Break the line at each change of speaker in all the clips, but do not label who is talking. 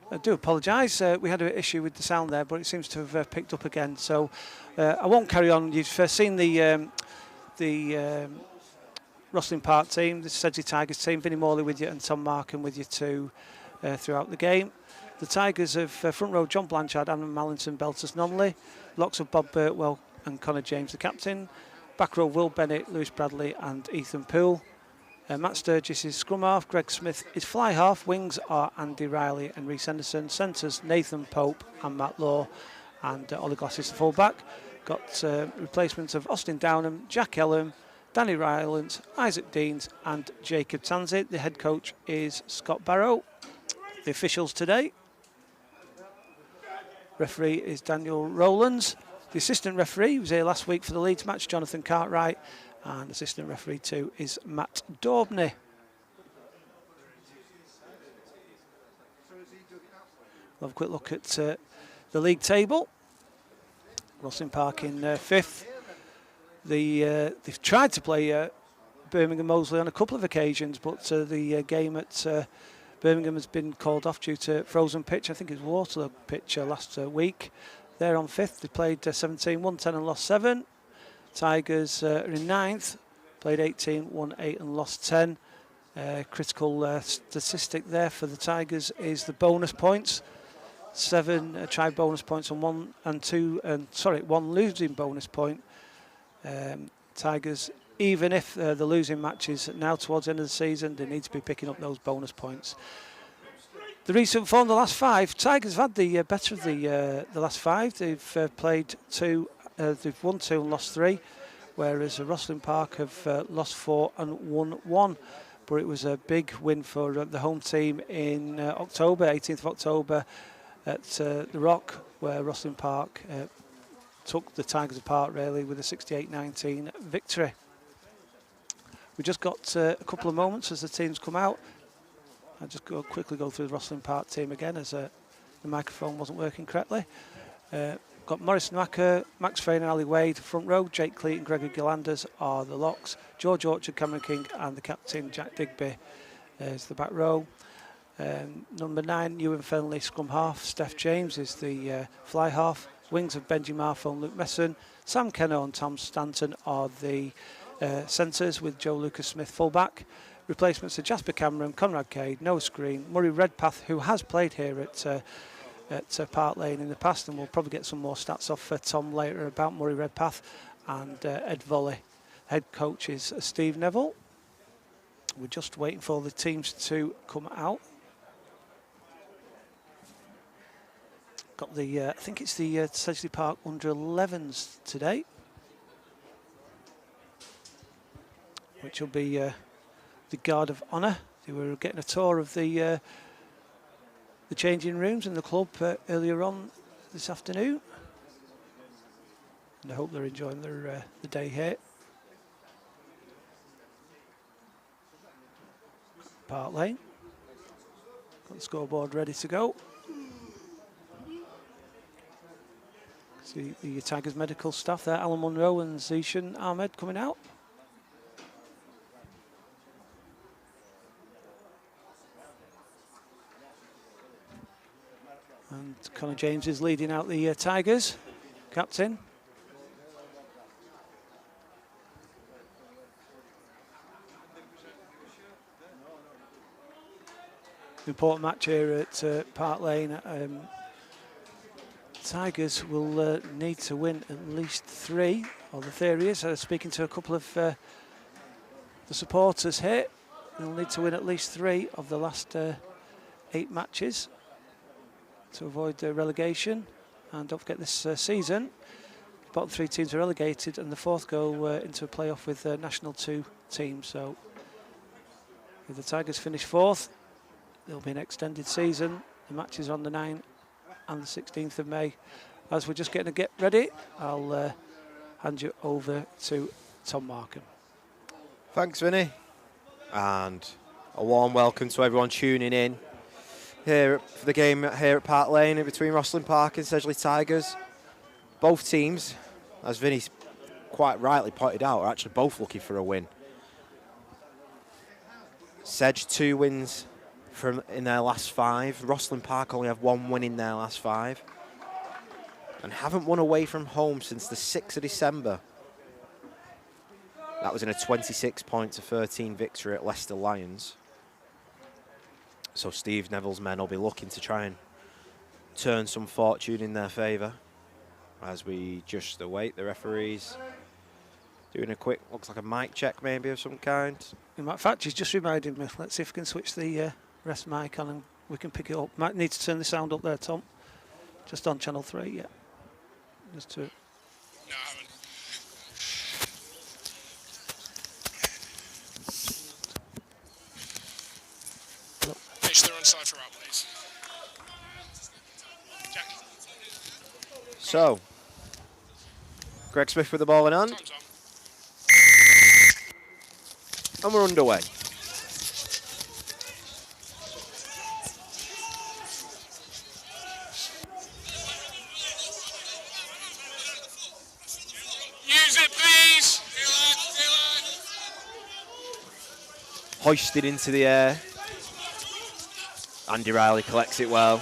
I do apologise. We had an issue with the sound there, but it seems to have picked up again. So I won't carry on. You've seen the Rosslyn Park team, the Sedgley Tigers team. Vinnie Morley with you and Tom Markham with you too throughout the game. The Tigers of front row, John Blanchard, Adam Mallington, Beltus Nonley. Locks of Bob Birtwell and Connor James, the captain. Back row, Will Bennett, Lewis Bradley and Ethan Poole. Matt Sturgis is scrum half, Greg Smith is fly half, wings are Andy Riley and Rhys Henderson, centres Nathan Pope and Matt Law, and Ollie Glass is the full back. Got replacements of Austin Downham, Jack Ellum, Danny Rylands, Isaac Deans and Jacob Tanzi. The head coach is Scott Barrow. The officials today. Referee is Daniel Rowlands. The assistant referee was here last week for the Leeds match, Jonathan Cartwright. And assistant referee too is Matt Daubney. We'll have a quick look at the league table. Rosslyn Park in 5th. They've tried to play Birmingham Moseley on a couple of occasions, but the game at Birmingham has been called off due to frozen pitch. I think it was Waterloo pitch last week. They're on 5th. They played 17, won 10 and lost 7. Tigers are in 9th, played 18, won 8 and lost 10. Critical statistic there for the Tigers is the bonus points. 7 try bonus points and 1 losing bonus point. Tigers, even if the losing matches now towards the end of the season, they need to be picking up those bonus points. The recent form, the last 5, Tigers have had the better of the last 5. They've played 2. They've won 2 and lost 3, whereas Rosslyn Park have lost 4 and won 1. But it was a big win for the home team in October, 18th of October, at the Rock, where Rosslyn Park took the Tigers apart really with a 68-19 victory. We just got a couple of moments as the teams come out. I'll just quickly go through the Rosslyn Park team again as the microphone wasn't working correctly. Got Morris Nwacker, Max Frayne and Ali Wade front row, Jake Cleet and Gregory Gillanders are the locks, George Orchard, Cameron King and the captain Jack Digby is the back row. Number 9, Ewan Fenley, scrum half, Steph James is the fly half, wings of Benji Marfo and Luke Messon, Sam Keno and Tom Stanton are the centres with Joe Lucas Smith full back. Replacements are Jasper Cameron, Conrad Cade, Noah Screen, Murray Redpath, who has played here at Park Lane in the past, and we'll probably get some more stats off Tom later about Murray Redpath, and Ed Volley. Head coach is Steve Neville. We're just waiting for the teams to come out. Got the, I think it's the Sedgley Park under 11s today, which will be the Guard of Honour. They were getting a tour of the changing rooms in the club earlier on this afternoon, and I hope they're enjoying their the day here. Park Lane, got the scoreboard ready to go. See the Tigers medical staff there, Alan Munro and Zishan Ahmed coming out. And Connor James is leading out the Tigers, captain. Important match here at Park Lane. Tigers will need to win at least 3, or the theory is, speaking to a couple of the supporters here, they'll need to win at least 3 of the last 8 matches to avoid relegation. And don't forget, this season, the bottom 3 teams are relegated and the 4th go into a playoff with National 2 teams. So if the Tigers finish 4th, there'll be an extended season. The matches are on the 9th and the 16th of May. As we're just getting to get ready, I'll hand you over to Tom Markham.
Thanks, Vinny. And a warm welcome to everyone tuning in here for the game here at Park Lane between Rosslyn Park and Sedgley Tigers. Both teams, as Vinny quite rightly pointed out, are actually both looking for a win. Sedge 2 wins, in their last 5. Rosslyn Park only have 1 win in their last 5. And haven't won away from home since the 6th of December. That was in a 26-13 victory at Leicester Lions. So Steve Neville's men will be looking to try and turn some fortune in their favour. As we just await the referees doing a quick, looks like a mic check maybe of some kind.
In fact, he's just reminded me. Let's see if we can switch the rest mic on and we can pick it up. Might need to turn the sound up there, Tom. Just on channel 3, yeah. Just to.
No, I haven't. Pitch the run side for out, please. Jack.
So, Greg Smith with the ball in hand.
Time's on.
And we're underway.
Use it, please.
Hoisted into the air. Andy Riley collects it well.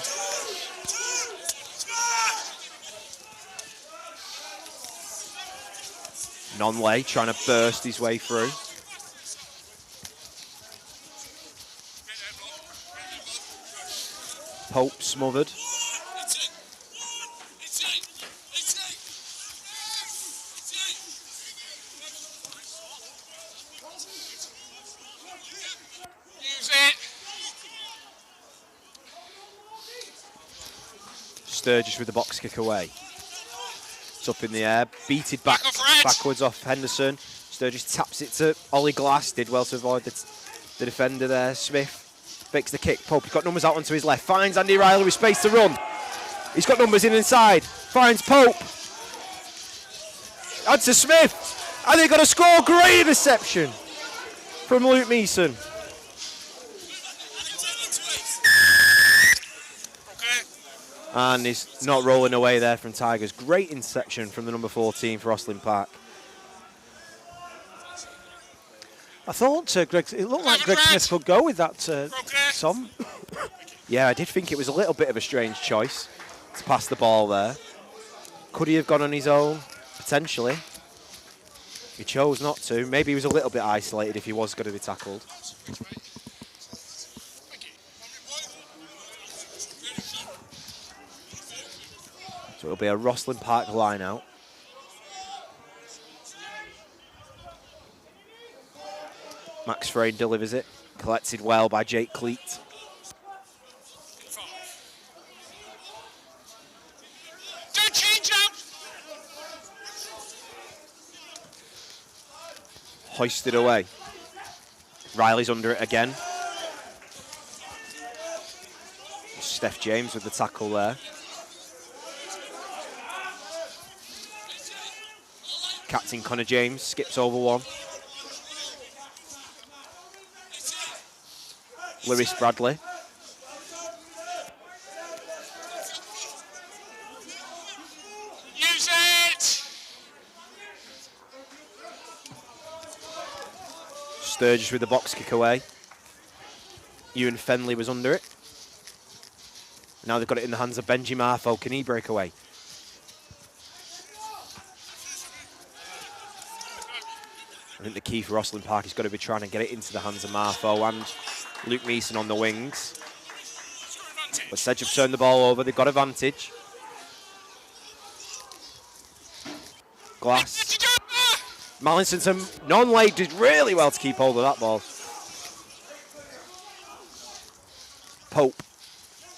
Nonway trying to burst his way through. Pope smothered.
Use it.
Sturgis with the box kick away. It's up in the air, beated backwards off Henderson. Sturgis taps it to Ollie Glass, did well to avoid the defender there. Smith fakes the kick. Pope, he's got numbers out onto his left, finds Andy Riley with space to run. He's got numbers inside, finds Pope. On to Smith, and they've got a score. Great interception from Luke Meeson. And he's not rolling away there from Tigers. Great interception from the number 14 for Rosslyn Park.
I thought it looked like Greg Smith could go with that, Tom.
Yeah, I did think it was a little bit of a strange choice to pass the ball there. Could he have gone on his own? Potentially. He chose not to. Maybe he was a little bit isolated if he was going to be tackled. So it'll be a Rosslyn Park line out. Max Frayne delivers it. Collected well by Jake Cleat.
Don't change up.
Hoisted away. Riley's under it again. Steph James with the tackle there. Captain Connor James skips over one. Lewis Bradley.
Use it.
Sturgis with the box kick away. Ewan Fenley was under it. Now they've got it in the hands of Benji Marfo. Can he break away? I think the key for Rosslyn Park is going to be trying to get it into the hands of Marfo and Luke Meeson on the wings. But Sedge have turned the ball over. They've got advantage. Glass. Mallinson to non-leg did really well to keep hold of that ball. Pope.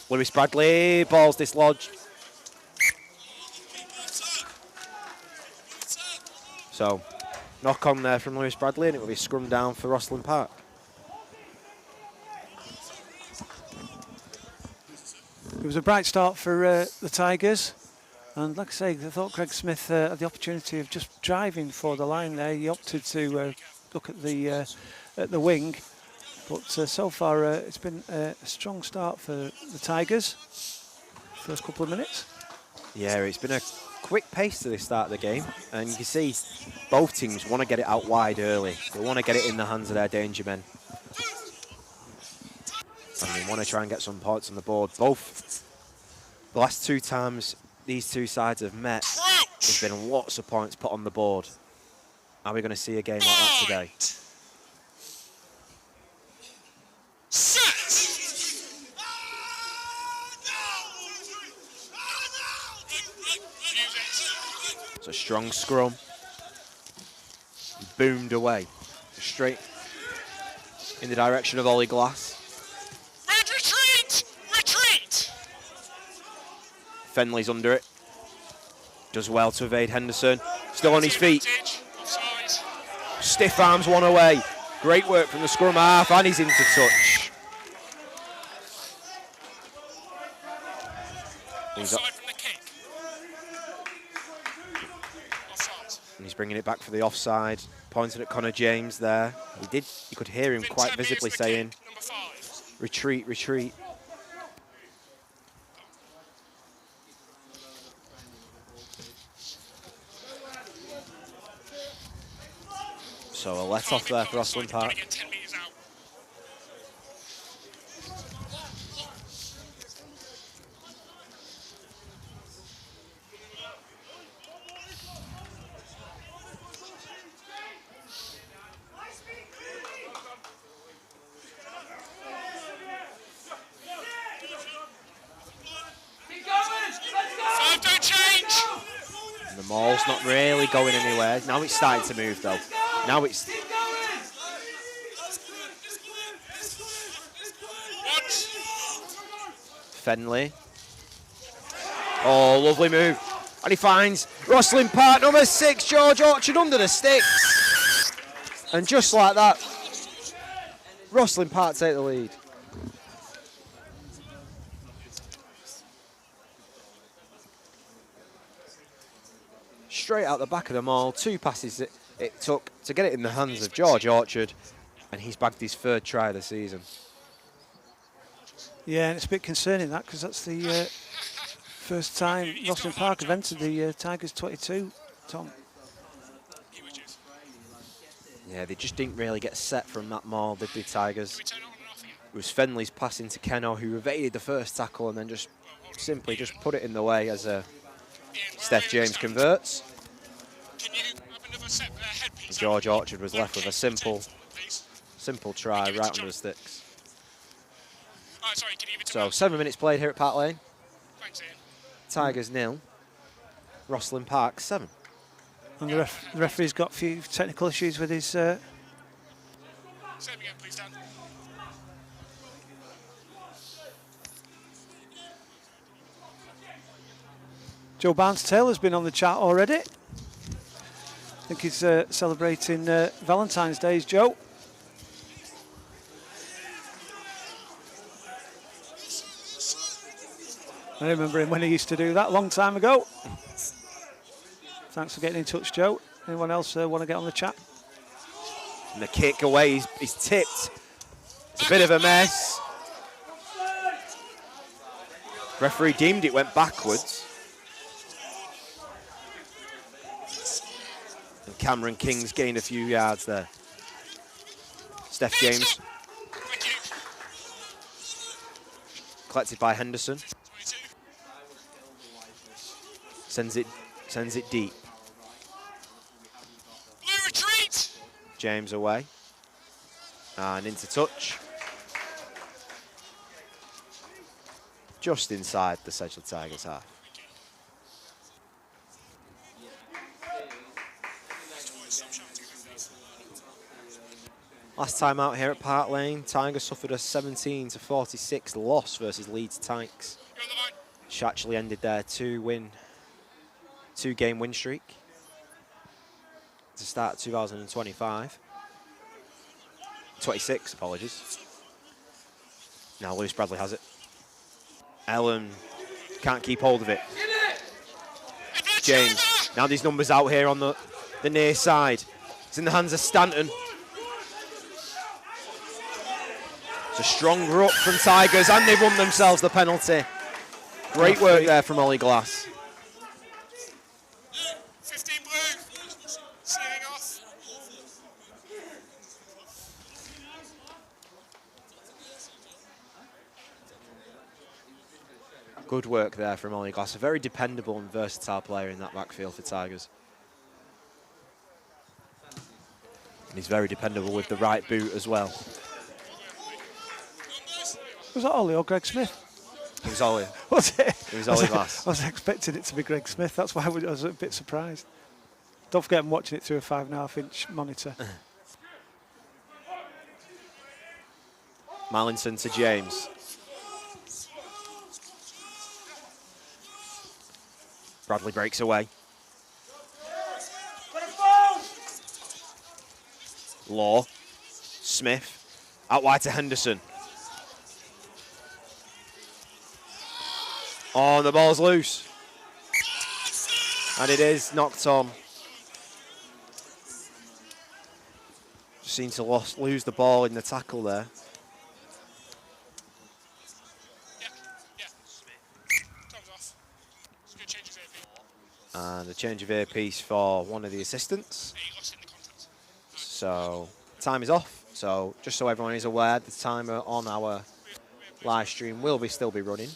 Lewis Bradley. Ball's dislodged. So, knock on there from Lewis Bradley, and it will be scrum down for Rosslyn Park.
It was a bright start for the Tigers, and like I say, I thought Greg Smith had the opportunity of just driving for the line there. He opted to look at the wing, but so far it's been a strong start for the Tigers. First couple of minutes.
Yeah, it's been a quick pace to the start of the game, and you can see both teams want to get it out wide early. They want to get it in the hands of their danger men. And want to try and get some points on the board. Both the last 2 times these two sides have met, there's been lots of points put on the board. Are we going to see a game like that today? It's a strong scrum. Boomed away. Straight in the direction of Ollie Glass.
Red retreat! Retreat!
Fenley's under it. Does well to evade Henderson. Still on his feet. Stiff arms one away. Great work from the scrum half, and he's into touch.
Offside from the kick. Offside.
And he's bringing it back for the offside. Pointing at Connor James there. You could hear him quite visibly saying, retreat, retreat. So a let off there for Rosslyn Park. And the maul's not really going anywhere. Now it's starting to move though. Now it's... Fenley. Oh, lovely move. And he finds Rosslyn Park, number 6, George Orchard under the sticks. And just like that, Rosslyn Park take the lead. Straight out the back of the maul, 2 passes it took to get it in the hands of George Orchard, and he's bagged his 3rd try of the season.
Yeah, and it's a bit concerning that, because that's the first time Rosslyn Park have entered the Tigers 22, Tom.
Yeah, they just didn't really get set from that maul, did the Tigers? It was Fenley's pass into Keno, who evaded the first tackle and then just simply just put it in the way as Steph James converts. George Orchard was left with a simple try right under the sticks. So 7 minutes played here at Park Lane. Tigers 0, Rosslyn Park 7.
And the referee's got a few technical issues with his...
Say them again, please, Dan.
Joe Barnes-Taylor's been on the chat already. I think he's celebrating Valentine's Day, Joe. I remember him when he used to do that a long time ago. Thanks for getting in touch, Joe. Anyone else want to get on the chat?
And the kick away, he's tipped. It's a bit of a mess. Referee deemed it went backwards. And Cameron King's gained a few yards there. Steph James. Collected by Henderson. Sends it deep.
Blue retreat.
James away. And into touch. Just inside the Sedgley Tigers half. Last time out here at Park Lane, Tigers suffered a 17-46 loss versus Leeds Tykes, which actually ended their 2-game win streak to start 2025. 26, apologies. Now Lewis Bradley has it. Ellen can't keep hold of it. James, now these numbers out here on the near side. It's in the hands of Stanton. It's a strong ruck from Tigers, and they've won themselves the penalty. Great work there from Ollie Glass.
15 blue. Sealing off.
Good work there from Ollie Glass. A very dependable and versatile player in that backfield for Tigers. And he's very dependable with the right boot as well.
Was that Ollie or Greg Smith?
It was Ollie.
Was it?
It was Ollie Glass.
I was expecting it to be Greg Smith. That's why I was a bit surprised. Don't forget I'm watching it through a 5.5-inch monitor.
Mallinson to James. Bradley breaks away. Law. Smith. Out wide to Henderson. Oh, the ball's loose. And it is knocked on. Just seemed to lose the ball in the tackle there. And a change of earpiece for one of the assistants. So time is off. So just so everyone is aware, the timer on our live stream will still be running.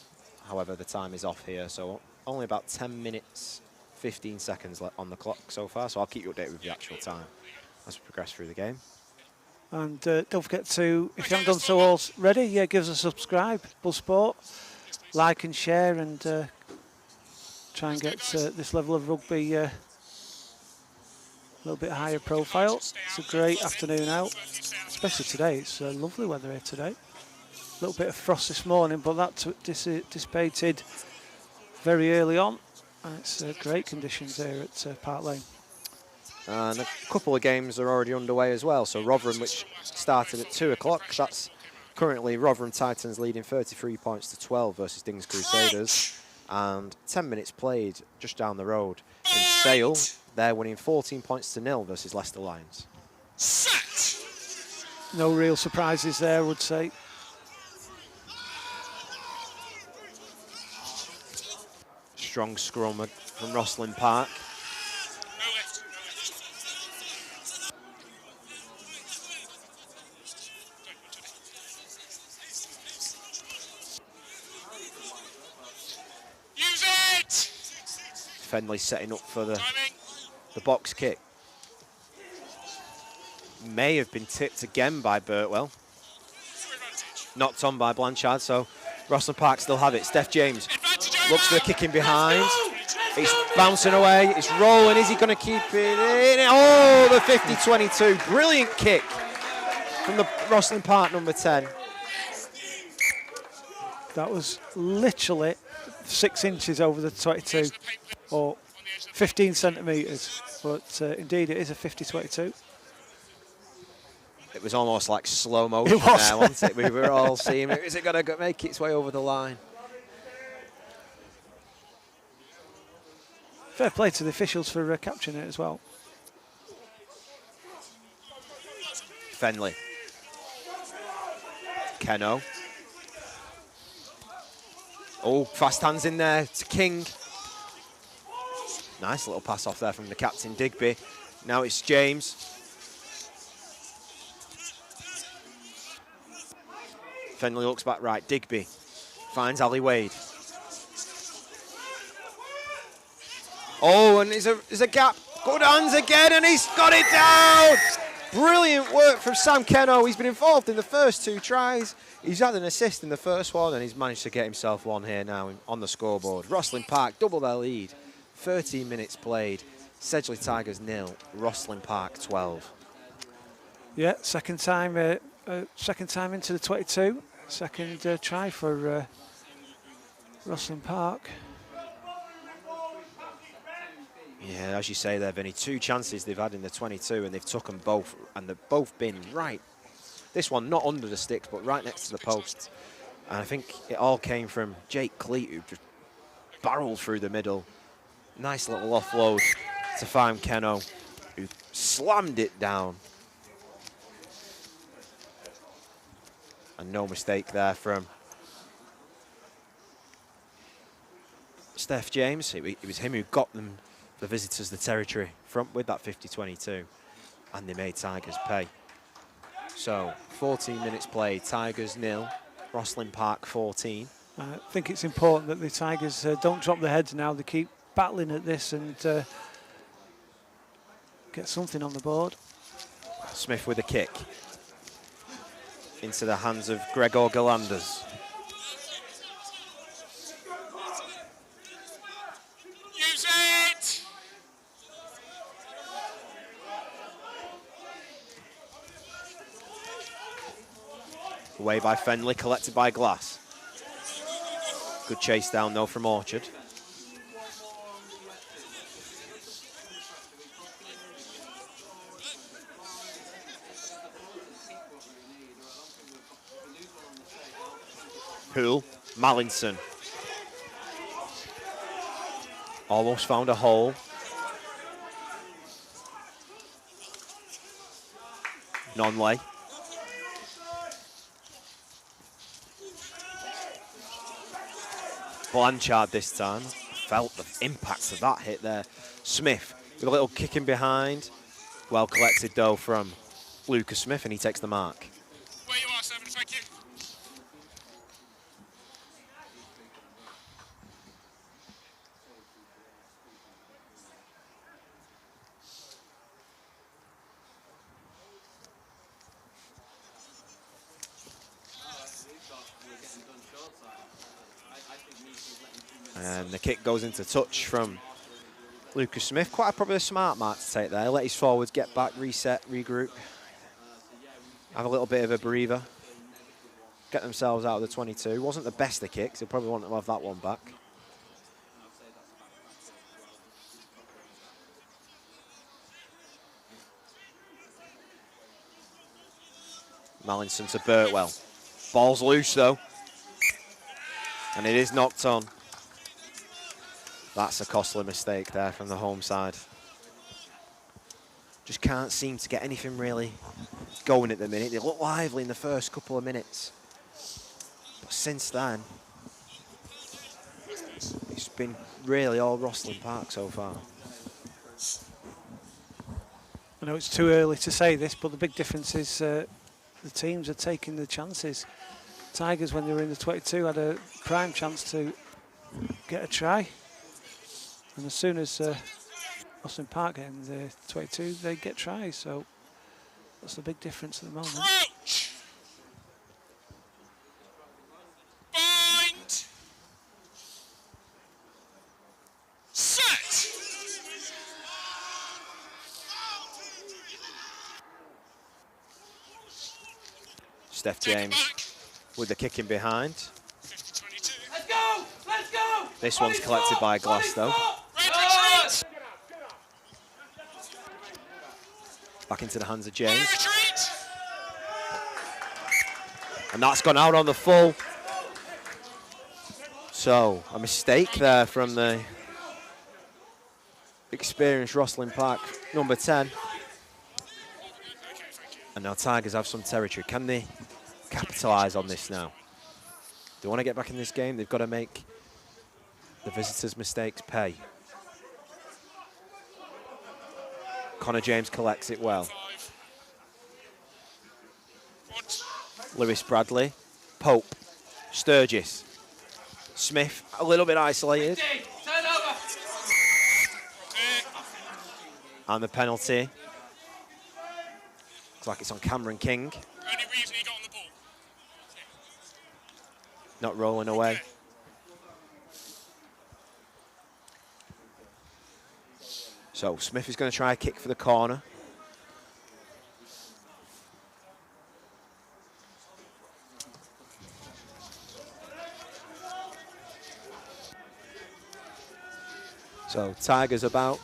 However, the time is off here. So only about 10 minutes, 15 seconds left on the clock so far. So I'll keep you updated with the actual time as we progress through the game. And
don't forget to, if you haven't done so already, give us a subscribe, Buzze Sport. Like and share, and try and get this level of rugby a little bit higher profile. It's a great afternoon out, especially today. It's lovely weather here today. A little bit of frost this morning, but that dissipated very early on. And it's great conditions here at Park Lane.
And a couple of games are already underway as well. So Rotherham, which started at 2 o'clock, that's currently Rotherham Titans leading 33 points to 12 versus Dings Crusaders. And 10 minutes played just down the road in Sale. They're winning 14 points to 0 versus Leicester Lions.
No real surprises there, I would say.
Strong scrum from Rosslyn Park. Fenley setting up for the box kick. May have been tipped again by Birtwell. Knocked on by Blanchard, so Rosslyn Park still have it. Steph James looks for the kick in behind. It's bouncing away, it's rolling. Is he going to keep it in? Oh, the 50-22. Brilliant kick from the Rosslyn Park number 10.
That was literally 6 inches over the 22. Or 15 centimetres, but indeed it is a 50-22.
It was almost like slow motion there, wasn't it? We were all seeing it. Is it going to make its way over the line?
Fair play to the officials for capturing it as well.
Fenley. Keno. Oh, fast hands in there to King. Nice little pass off there from the captain, Digby. Now it's James. Fenley looks back right. Digby finds Ali Wade. Oh, and there's a gap. Good hands again, and he's got it down. Brilliant work from Sam Keno. He's been involved in the first 2 tries. He's had an assist in the first one, and he's managed to get himself one here now on the scoreboard. Rosslyn Park double their lead. 13 minutes played. Sedgley Tigers 0, Rosslyn Park 12.
Yeah, second time into the 22. Second try for Rosslyn Park.
Yeah, as you say there, Vinny, 2 chances they've had in the 22, and they've took them both, and they've both been right. This one not under the sticks, but right next to the post. And I think it all came from Jake Cleat, who just barreled through the middle. Nice little offload to find Keno, who slammed it down. And no mistake there from Steph James. It was him who got them, the visitors, the territory front with that 50-22. And they made Tigers pay. So 14 minutes played, Tigers 0, Rosslyn Park 14.
I think it's important that the Tigers don't drop their heads now. They keep battling at this and get something on the board.
Smith with a kick into the hands of Gregor Galanders.
Use it!
Away by Fenley, collected by Glass. Good chase down though from Orchard. Poole, Mallinson. Almost found a hole. Nonley. Blanchard this time. Felt the impact of that hit there. Smith with a little kick in behind. Well collected though from Lucas Smith, and he takes the mark.
Where you are, Seven, thank you.
And the kick goes into touch from Lucas Smith. Quite probably a smart mark to take there. Let his forwards get back, reset, regroup. Have a little bit of a breather. Get themselves out of the 22. Wasn't the best of kicks. He'll probably want to have that one back. Mallinson to Birtwell. Ball's loose though. And it is knocked on. That's a costly mistake there from the home side. Just can't seem to get anything really going at the minute. They look lively in the first couple of minutes. But since then, it's been really all Rosslyn Park so far.
I know it's too early to say this, but the big difference is the teams are taking the chances. Tigers, when they were in the 22, had a prime chance to get a try. And as soon as Rosslyn Park get in the 22, they get tries. So that's the big difference at the moment.
Crouch! Bind! Set!
Steph
Take it
James
back.
with the kick in behind.
50-22.
Let's go! Let's go!
This one's collected by Glass though.
Red retreat!
Back into the hands of
Blue
James.
retreat!
And that's gone out on the full. So, a mistake there from the experienced Rosslyn Park number 10. And now Tigers have some territory. Can they capitalise on this now? They want to get back in this game. They've got to make the visitors' mistakes pay. Connor James collects it well.
5. What?
Lewis Bradley, Pope, Sturgis, Smith, a little bit isolated.
Turn over!
And the penalty. Looks like it's on Cameron King.
Only reason he got on the ball.
Not rolling away.
Okay.
So Smith is going to try a kick for the corner. So Tigers about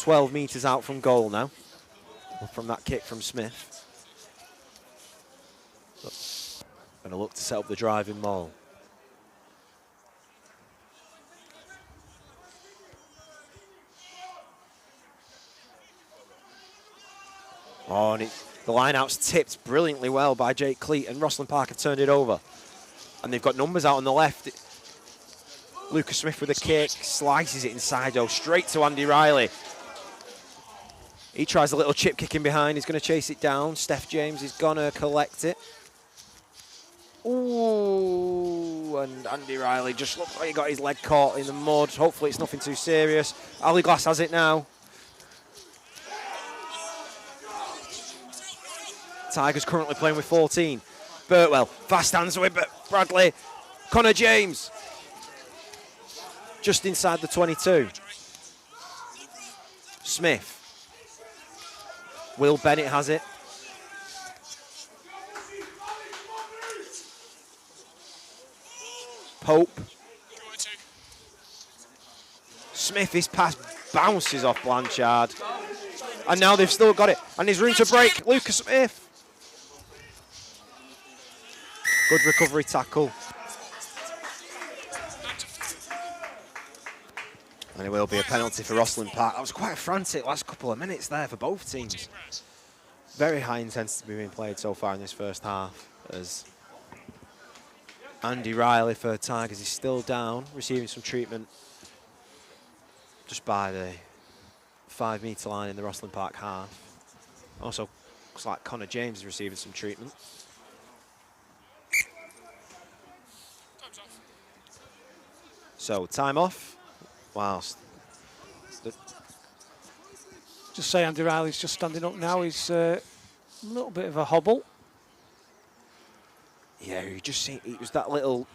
12 metres out from goal now, from that kick from Smith. Going to look to set up the driving maul. Oh, and the line-out's tipped brilliantly well by Jake Cleat, and Rosslyn Park have turned it over. And they've got numbers out on the left. Lucas Smith with a kick, slices it inside, though, straight to Andy Riley. He tries a little chip kick in behind. He's going to chase it down. Steph James is going to collect it. Ooh, Ooh, and Andy Riley just looked like he got his leg caught in the mud. Hopefully it's nothing too serious. Ali Glass has it now. Tigers currently playing with 14. Birtwell, fast hands with Bradley. Connor James. Just inside the 22. Smith. Will Bennett has it. Pope. Smith, his pass bounces off Blanchard. And now they've still got it. And there's room to break. Lucas Smith. Good recovery tackle. And it will be a penalty for Rosslyn Park. That was quite a frantic last couple of minutes there for both teams. Very high intensity being played so far in this first half, as Andy Riley for Tigers is still down, receiving some treatment just by the 5 metre line in the Rosslyn Park half. Also looks like Connor James is receiving some treatment. So time off. Whilst
Just say Andy Riley's just standing up now. He's a little bit of a hobble.
Yeah, you just see it was that little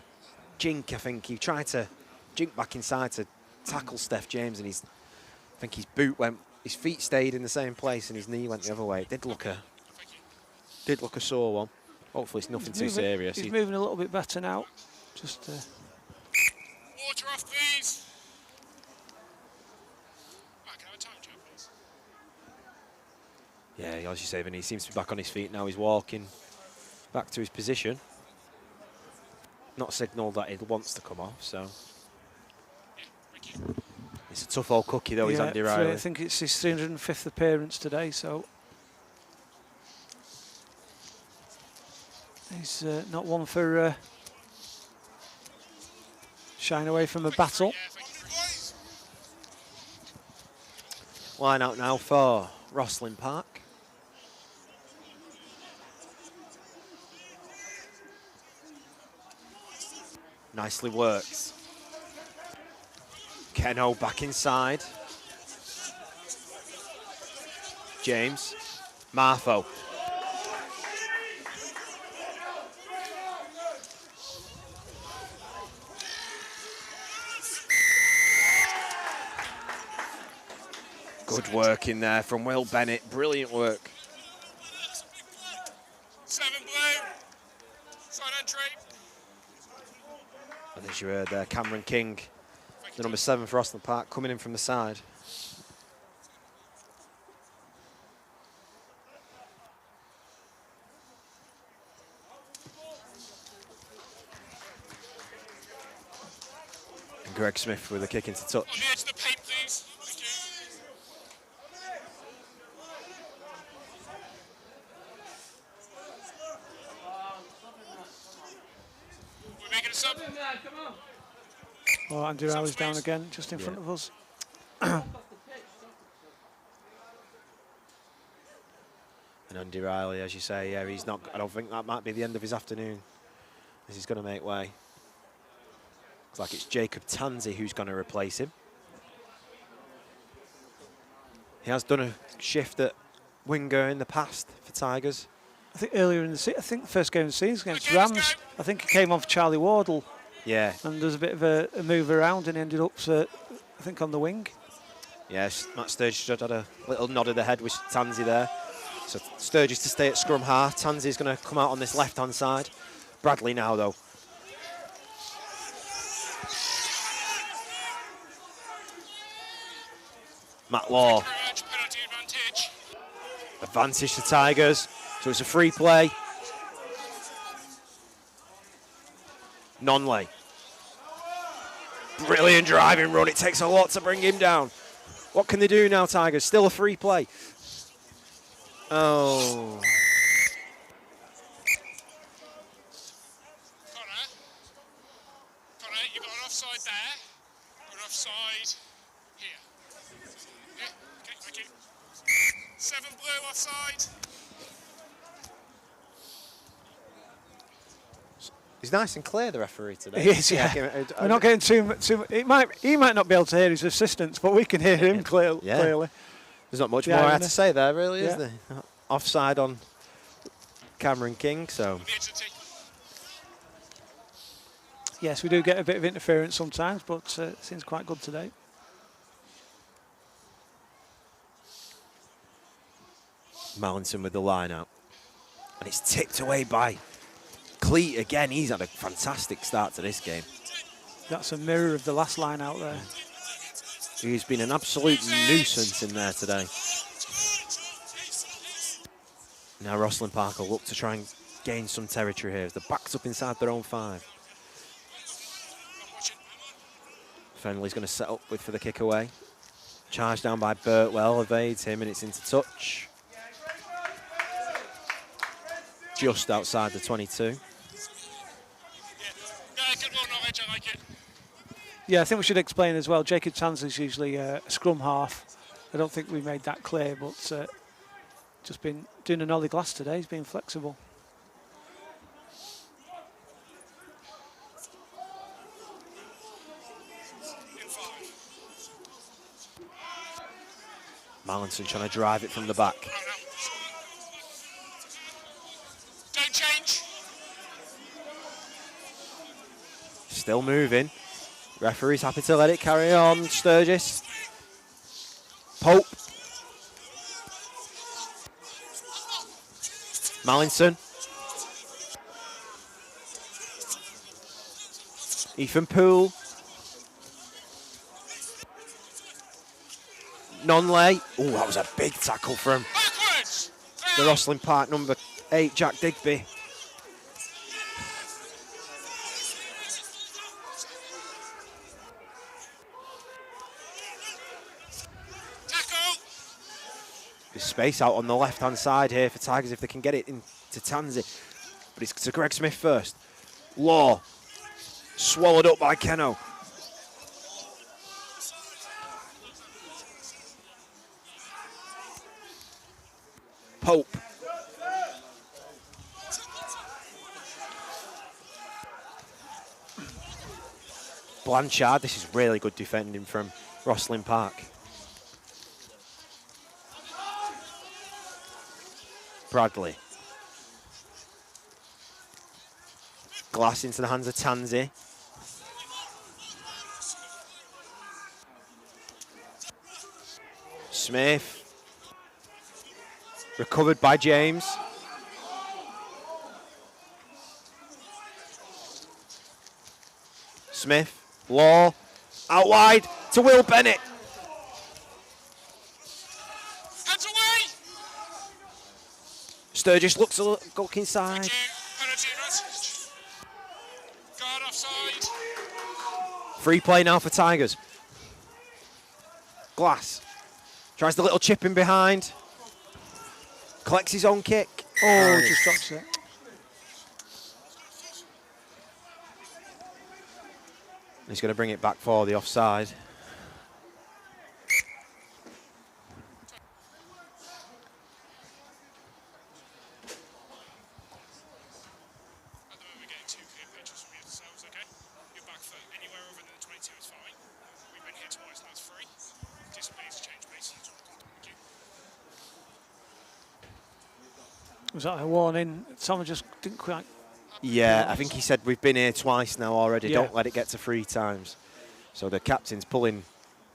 jink. I think he tried to jink back inside to tackle Steph James, and I think his boot went. His feet stayed in the same place, and his knee went the other way. It did look a sore one. Hopefully, it's nothing too serious.
He's moving a little bit better now. Just.
Water off, please. Right, can I have a time check, please?
Yeah, as you say, Vinny, he seems to be back on his feet now. He's walking back to his position. Not signalled that he wants to come off, so.
Yeah, thank you.
It's a tough old cookie, though, he's Andy Riley.
I think it's his 305th appearance today, so. He's not one for shying away from a battle.
Yeah, thank you, boys.
Line out now for Rosslyn Park. Nicely worked. Keno back inside. James. Marfo. Good work in there from Will Bennett. Brilliant work.
7 blue. Side entry.
And as you heard there, Cameron King, the number 7 for Rosslyn Park, coming in from the side. And Greg Smith with a kick into
On
touch.
the edge of the paint, please. Thank you. We're making a sub.
Come on.
Oh, Andy Riley's down again, just in front of us.
And Andy Riley, as you say, yeah, he's not. I don't think that might be the end of his afternoon, as he's going to make way. Looks like it's Jacob Tanzi who's going to replace him. He has done a shift at winger in the past for Tigers.
I think earlier in the season, I think the first game of the season against Rams, I think he came on for Charlie Wardle.
Yeah.
And there's a bit of a move around and ended up, I think, on the wing.
Yes, Matt Sturgis had a little nod of the head with Tanzi there. So Sturgis to stay at scrum half. Tanzi's going to come out on this left-hand side. Bradley now, though. Matt Law.
Penalty advantage.
Advantage to Tigers. So it's a free play. Nonley. Brilliant driving run. It takes a lot to bring him down. What can they do now, Tigers? Still a free play. Oh.
Connor, you've got an offside there. An offside here. Yeah, okay, thank you. 7 blue offside.
He's nice and clear, the referee today.
He is, yeah. We're not getting too much. He might not be able to hear his assistants, but we can hear him clearly.
There's not much more I had to say there, really, is there? Offside on Cameron King, so.
Yes, we do get a bit of interference sometimes, but it seems quite good today.
Mallinson with the line out. And it's tipped away by Cleat again. He's had a fantastic start to this game.
That's a mirror of the last line out there.
He's been an absolute nuisance in there today. Now Rosslyn Park will look to try and gain some territory here as they're backed up inside their own 5. Fenley's going to set up for the kick away. Charged down by Birtwell, evades him, and it's into touch. Just outside the 22.
Yeah, I think we should explain as well. Jacob Tansley's usually a scrum half. I don't think we made that clear, but just been doing an ollie glass today. He's been flexible.
Mallinson trying to drive it from the back.
Don't change.
Still moving. Referee's happy to let it carry on. Sturgis. Pope. Mallinson. Ethan Poole. Nonley. Oh, that was a big tackle from the Rosslyn Park number 8, Jack Digby. There's space out on the left-hand side here for Tigers if they can get it into Tansy. But it's to Greg Smith first. Law. Swallowed up by Keno. Pope. Blanchard. This is really good defending from Rosslyn Park. Bradley. Glass into the hands of Tansy. Smith. Recovered by James. Smith. Law. Out wide to Will Bennett.
Hands away.
Sturgis looks a look inside.
Guard offside.
Free play now for Tigers. Glass. Tries the little chip in behind. Collects his own kick.
Oh, just drops it.
He's going to bring it back for the offside.
Was that a warning? Someone just didn't quite.
Yeah, I think he said we've been here twice now already.
Yeah.
Don't let it get to 3 times. So the captain's pulling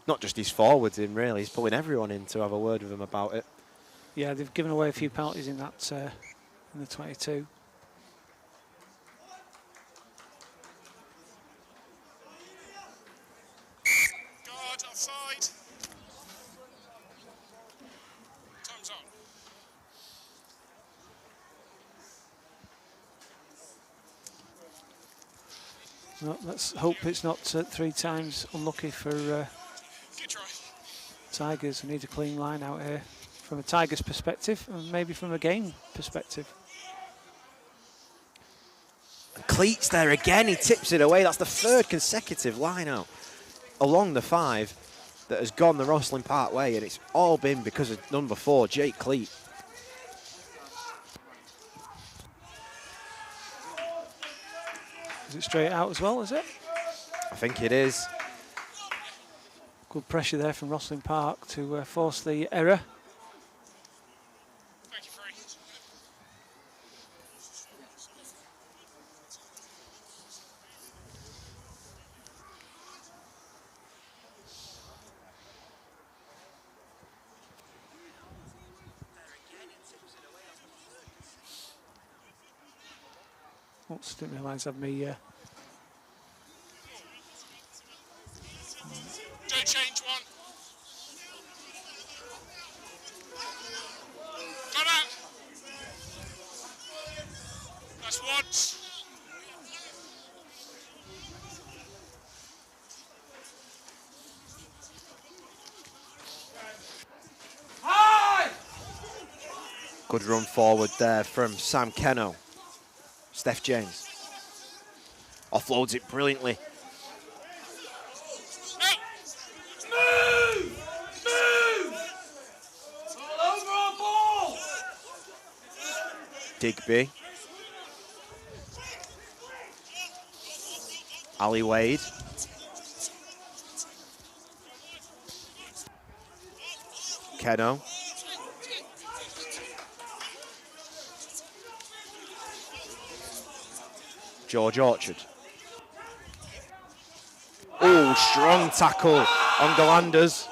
not just his forwards in, really. He's pulling everyone in to have a word with them about it.
Yeah, they've given away a few penalties in that in the 22.
Guard offside. Time's on.
Well, let's hope it's not 3 times unlucky for
Good try.
Tigers. We need a clean line out here from a Tigers perspective and maybe from a game perspective.
And Cleat's there again. He tips it away. That's the 3rd consecutive line out along the 5 that has gone the Rosslyn Park way, and it's all been because of number 4, Jake Cleat.
straight out as well, is it?
I think it is.
Good pressure there from Rosslyn Park to force the error.
Thank you, Free.
Oops, didn't realise I'd me.
Don't change one. Got out. That's once.
High!
Good run forward there from Sam Keno. Steph James offloads it brilliantly.
Move! Move! All over our ball!
Digby. Ali Wade. Keno. George Orchard. Oh, strong tackle on Galanders.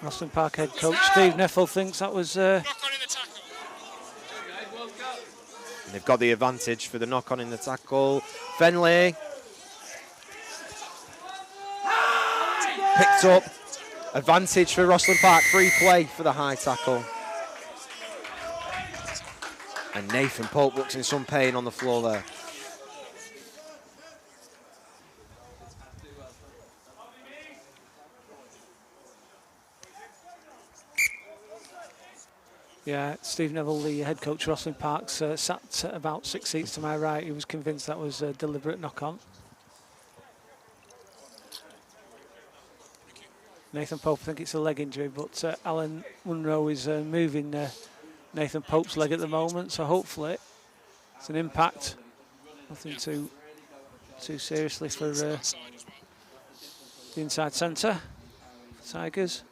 Rosslyn Park head coach Steve Neffel thinks that was.
Knock on in the tackle.
And they've got the advantage for the knock-on in the tackle. Fenley. Picked up. Advantage for Rosslyn Park. Free play for the high tackle. And Nathan Pope looks in some pain on the floor there.
Yeah, Steve Neville, the head coach of Rosslyn Parks, sat about 6 seats to my right. He was convinced that was a deliberate knock-on. Nathan Pope, I think it's a leg injury, but Alan Munro is moving Nathan Pope's leg at the moment, so hopefully it's an impact. Nothing too seriously for the inside centre, Tigers.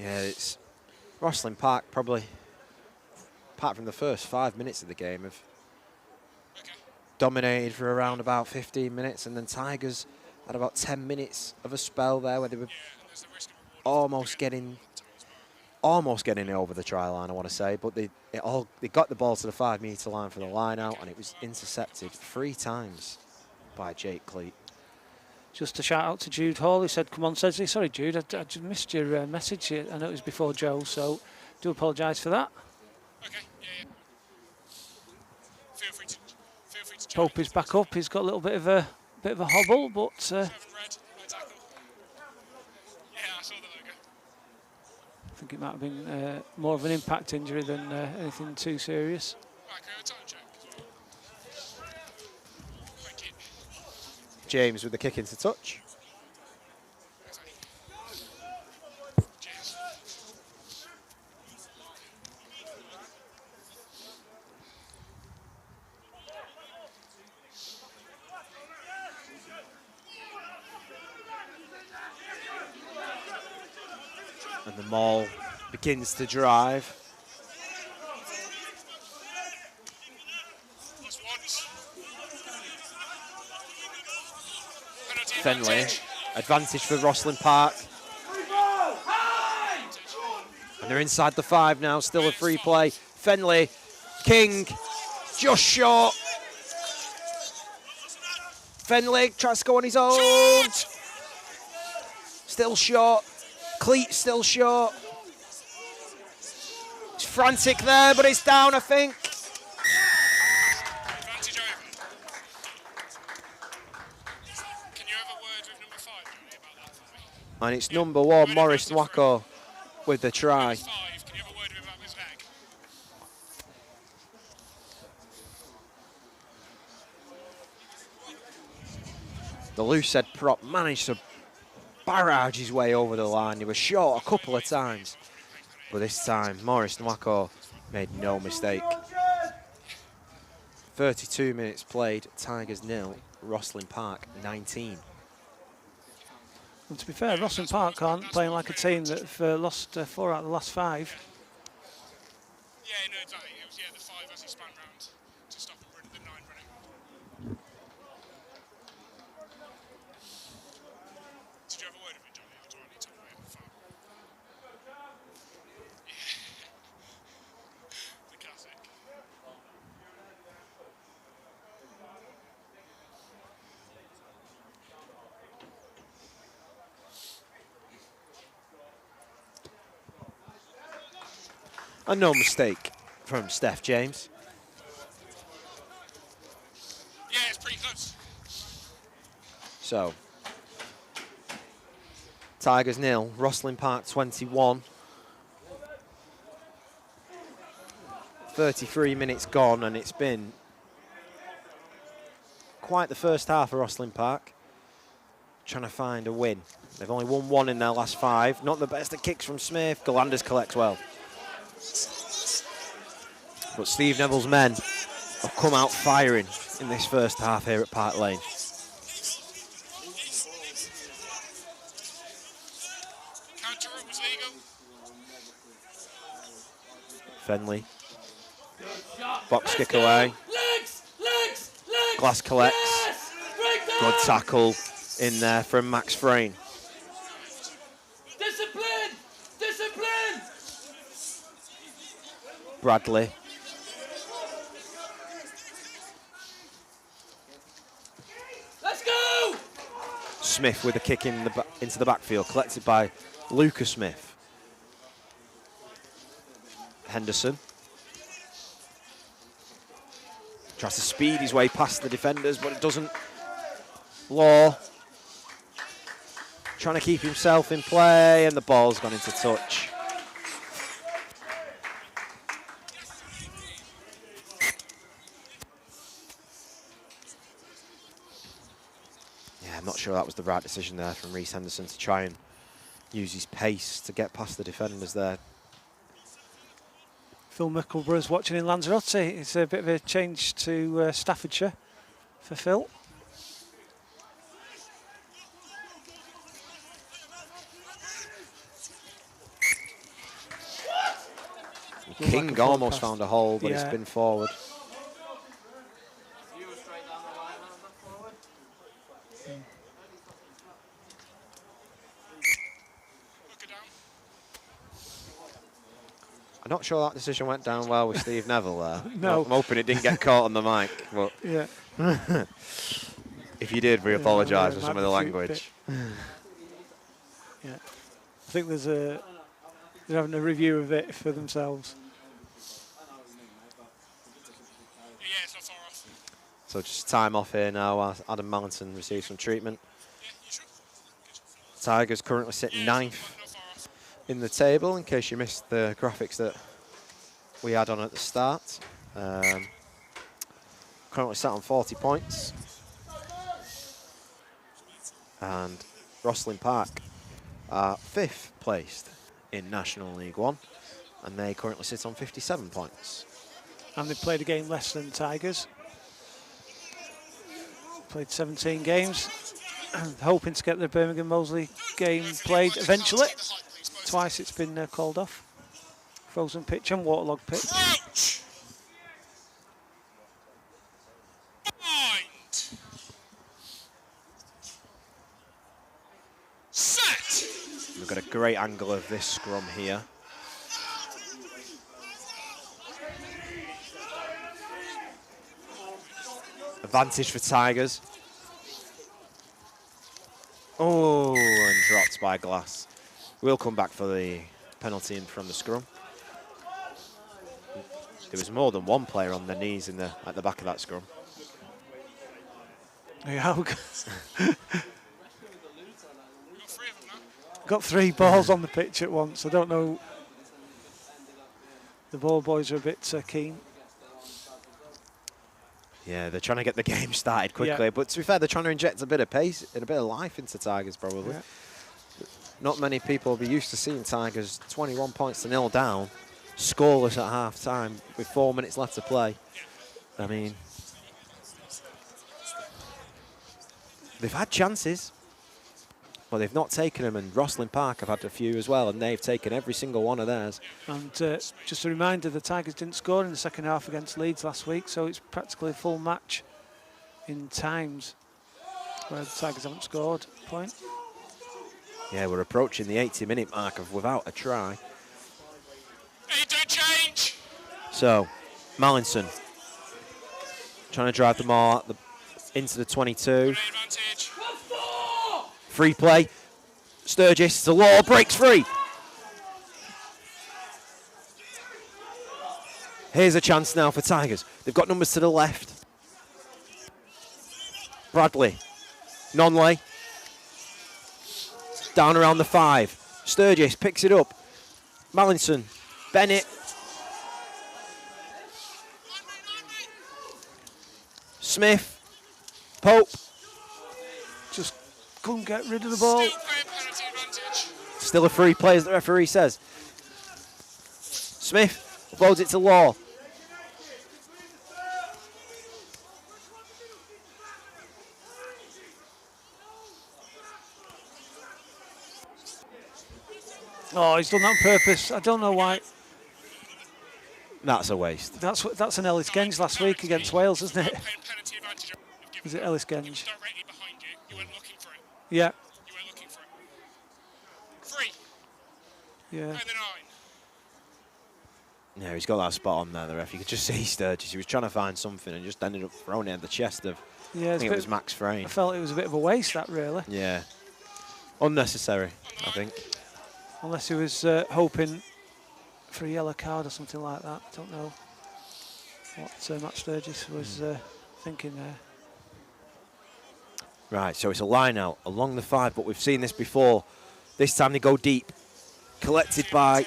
Yeah, it's Rosslyn Park probably, apart from the first 5 minutes of the game, have dominated for around about 15 minutes, and then Tigers had about 10 minutes of a spell there where they were almost getting it over the try line, I want to say, but they got the ball to the 5 metre line for the line out, and it was intercepted 3 times by Jake Cleat.
Just a shout out to Jude Hall, who said, "Come on, Sedgley." Sorry, Jude, I just missed your message. I know it was before Joe, so do apologise for that.
Okay, yeah. Feel free to
Pope is back up. He's got a little bit of a hobble, but
red, right tackle. Yeah, I saw the logo.
I think it might have been more of an impact injury than anything too serious.
Right, can I have a time check? Thank you.
James with the kick into touch.
Cheers.
And the Maul begins to drive.
Plus once.
Fenley, advantage for Rosslyn Park. And they're inside the 5 now, still a free play. Fenley, King, just short. Fenley tries to go on his own. Still short. Cleat still short. It's frantic there, but it's down, I think.
Advantage over. Can you have a word with number 5, Johnny, about that for me?
And it's number 1, Morris Nwako, with the try.
5, can you have a word with him about his leg?
The loose head prop managed to barrage his way over the line. He was short a couple of times, but this time Morris Nwako made no mistake. 32 minutes played, Tigers 0, Rosslyn Park 19.
And to be fair, Rosslyn Park aren't playing like a team that have lost 4 out of the last 5.
Yeah, no, exactly. It was the 5 as he spun round to stop him running, the 9 running. Did you have a word of it, Johnny? Or do I need to wait on the phone? Yeah. The classic.
And no mistake from Steph James.
Yeah, it's pretty close.
So, Tigers 0, Rosslyn Park 21. 33 minutes gone, and it's been quite the first half for Rosslyn Park. Trying to find a win. They've only won 1 in their last 5. Not the best at kicks from Smith. Galanders collects well. But Steve Neville's men have come out firing in this first half here at Park Lane.
Counter was legal.
Fenley. Box kick away.
Legs!
Glass collects.
Yes! Break
Good
down!
tackle in there from Max Frayne.
Discipline! Discipline!
Bradley.
Let's go!
Smith with a kick in into the backfield, collected by Lucas Smith. Henderson tries to speed his way past the defenders, but it doesn't. Law trying to keep himself in play, and the ball's gone into touch. Yeah, I'm not sure that was the right decision there from Reece Henderson to try and use his pace to get past the defenders there.
Phil Mickleborough's watching in Lanzarote. It's a bit of a change to Staffordshire for Phil.
King almost found a hole, but it's been forward. I'm not sure that decision went down well with Steve Neville there.
No.
I'm hoping it didn't get caught on the mic. But
Yeah.
if you did, we apologise for
might
some of
be
the
a
language.
Yeah. I think they're having a review of it for themselves.
Yeah, it's not far off.
So just time off here now as Adam Mallington receives some treatment.
Yeah, you sure?
Tigers currently sit
Yeah,
ninth
not far off.
in the table, in case you missed the graphics that we had on at the start. Currently sat on 40 points. And Rosslyn Park are 5th placed in National League 1, and they currently sit on 57 points.
And they played a game less than Tigers. Played 17 games. Hoping to get the Birmingham Moseley game played eventually. Twice it's been called off. Frozen pitch and waterlogged pitch.
Approach! Bind! Set!
We've got a great angle of this scrum here. Advantage for Tigers. Oh, and dropped by Glass. We'll come back for the penalty in from the scrum. There was more than one player on their knees at the back of that scrum.
Yeah,
Got 3 of them now.
got 3 balls on the pitch at once. I don't know. The ball boys are a bit keen.
Yeah, they're trying to get the game started quickly,
Yeah.
but to be fair, they're trying to inject a bit of pace and a bit of life into Tigers, probably.
Yeah.
Not many people will be used to seeing Tigers 21 points to 0 down, scoreless at half-time with 4 minutes left to play. I mean, They've had chances, but they've not taken them, and Rosslyn Park have had a few as well, and they've taken every single one of theirs.
And just a reminder, the Tigers didn't score in the second half against Leeds last week, so it's practically a full match in times where the Tigers haven't scored a point.
Yeah, we're approaching the 80-minute mark of without a try.
Hey, don't change.
So, Mallinson trying to drive the ball into the 22.
Advantage.
Free play. Sturgis, the law breaks free. Here's a chance now for Tigers. They've got numbers to the left. Bradley, Nonley, down around the 5. Sturgis picks it up. Mallinson, Bennett. Smith, Pope.
Just couldn't get rid of the ball.
Still playing penalty advantage.
Still a free play, as the referee says. Smith loads it to Law.
Oh, he's done that on purpose. I don't know why.
That's a waste.
That's an Ellis Genge last week against Wales, isn't it?
Playing penalty advantage. You've given
Is it Ellis Genge?
directly behind you. You weren't looking for it.
Yeah.
You weren't looking for it. 3.
Yeah.
And the 9.
Yeah, he's got that spot on there, the ref. You could just see Sturgis. He was trying to find something and just ended up throwing it at the chest of,
Yeah.
I think it was Max Frayne.
I felt it was a bit of a waste, that really.
Yeah. Unnecessary, I think.
Unless he was hoping for a yellow card or something like that. I don't know what Matt Sturgis was thinking there.
Right, so it's a line out along the 5, but we've seen this before. This time they go deep. Collected by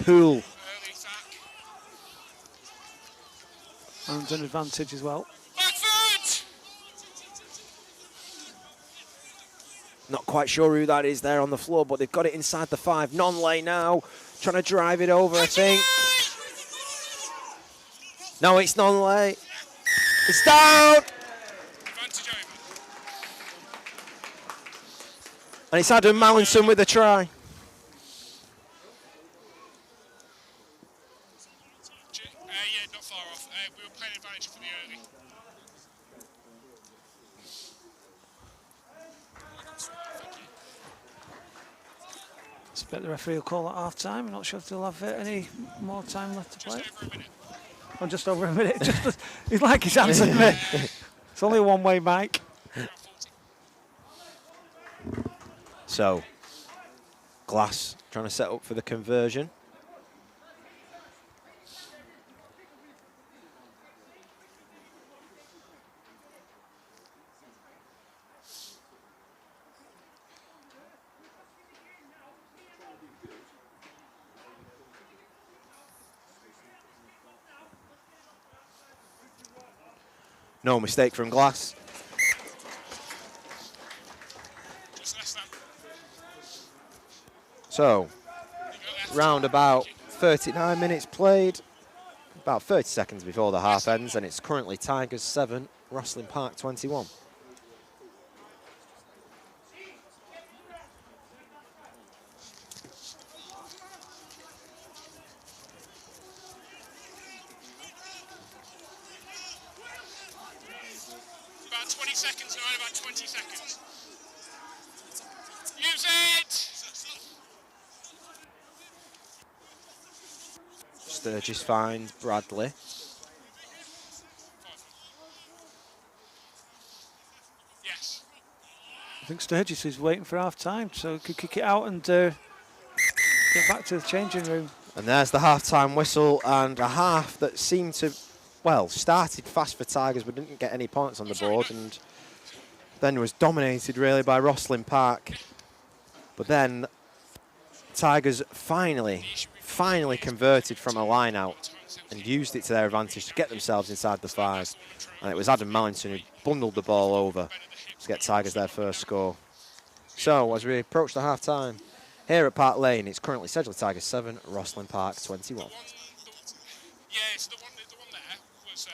Poole.
Early attack.
And an advantage as well.
Back foot.
Not quite sure who that is there on the floor, but they've got it inside the 5. Nonley now, trying to drive it over, I think. No, it's Nonley. It's down!
Advantage over.
And it's Adam Mallinson with a try.
Yeah, not far off. We were playing advantage for the early.
I expect the referee will call at half time. I'm not sure if they'll have any more time left to play.
Just over a minute.
Oh, just over a minute. He's like he's answered me. It's only a one-way mic.
About 40.
So, Glass trying to set up for the conversion. No mistake from Glass.
Just less than.
So, round about 39 minutes played, about 30 seconds before the half ends, and it's currently Tigers 7, Rosslyn Park 21.
About 20 seconds, 9, about 20 seconds. Use it!
Sturgis finds Bradley.
Yes.
I think Sturgis is waiting for half time, so he could kick it out and get back to the changing room.
And there's the half-time whistle, and a half that seemed to, well, started fast for Tigers but didn't get any points on the board, and then was dominated really by Rosslyn Park. But then Tigers finally converted from a line out and used it to their advantage to get themselves inside the 5. And it was Adam Mallinson who bundled the ball over to get Tigers their first score. So as we approach the half-time here at Park Lane, it's currently Sedgley Tigers 7, Rosslyn Park 21.
Yeah, it's the one there was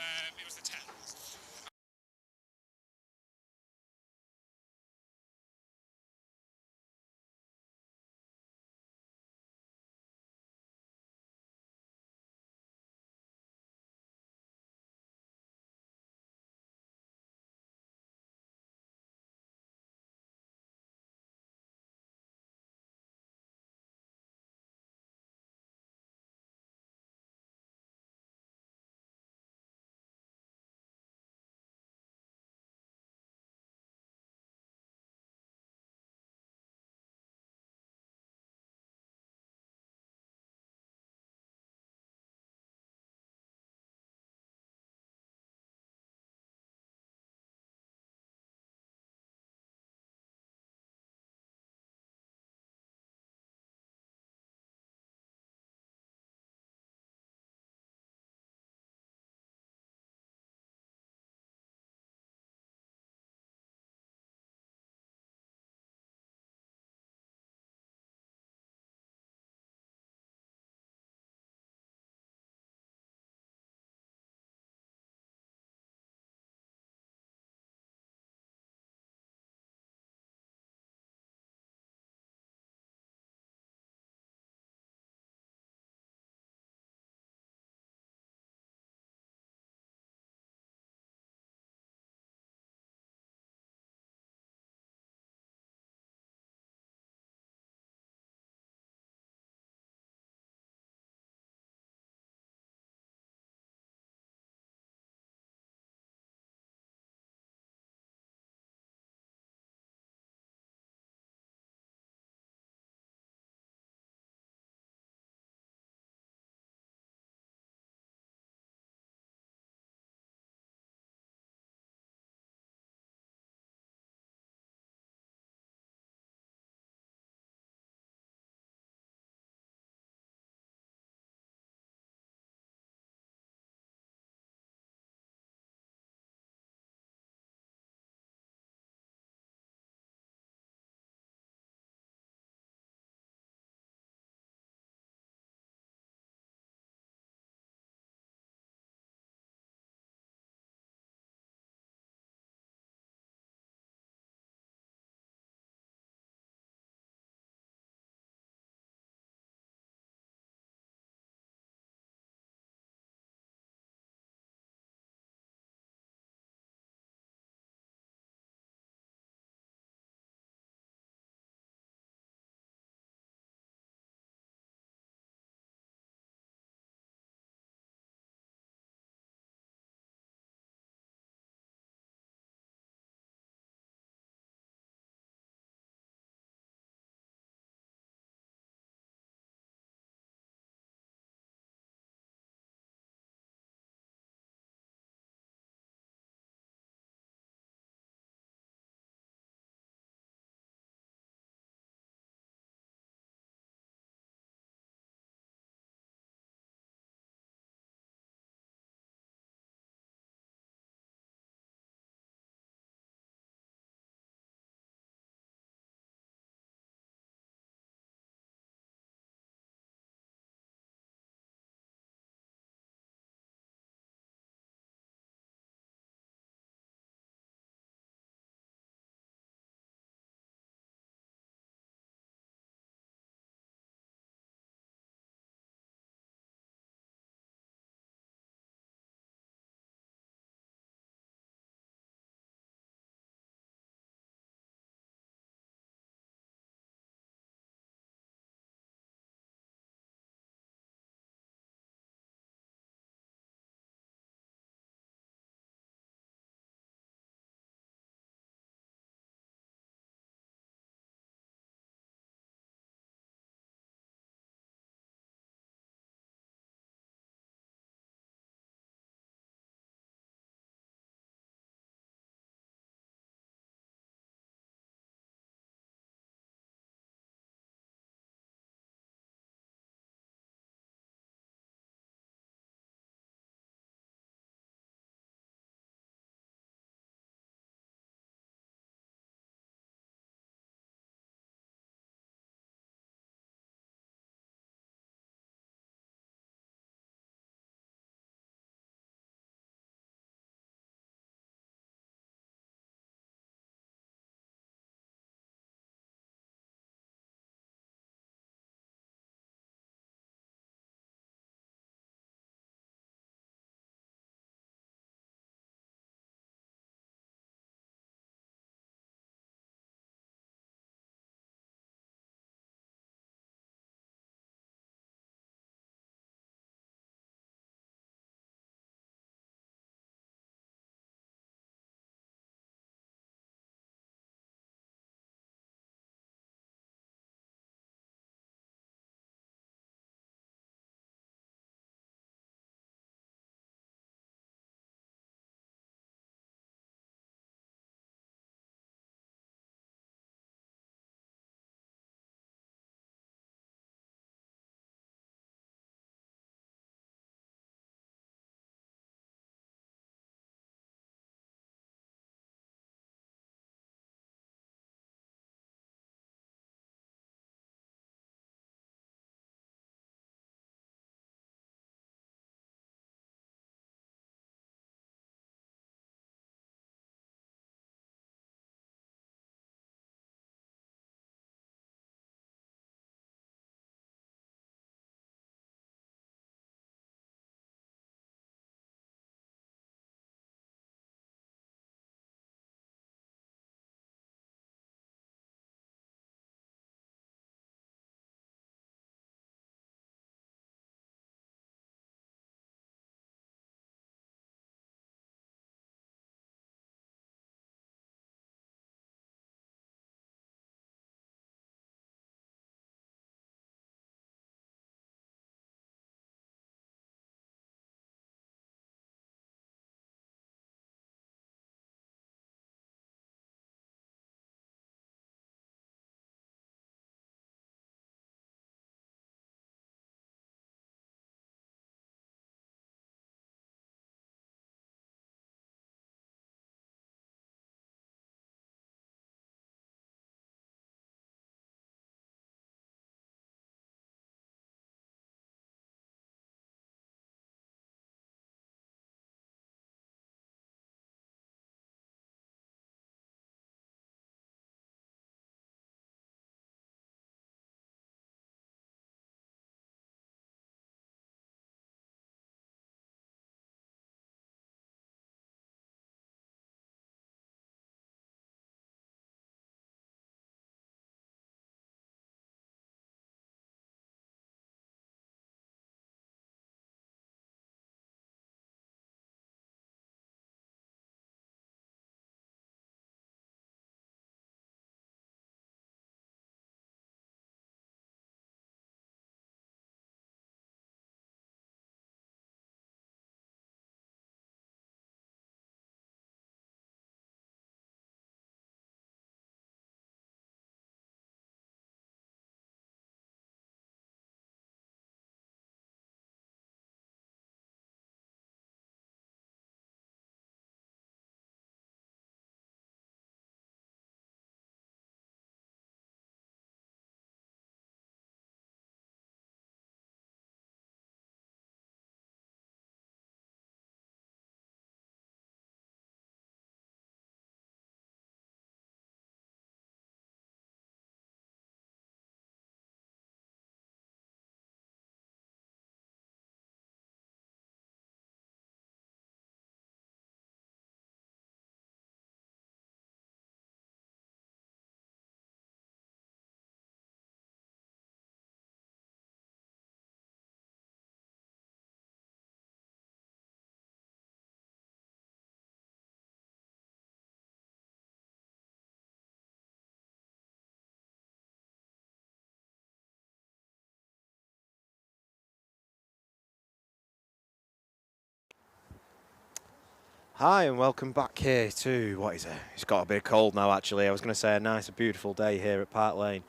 Hi and welcome back here to, what is it? It's got a bit cold now actually. I was going to say a nice, a beautiful day here at Park Lane,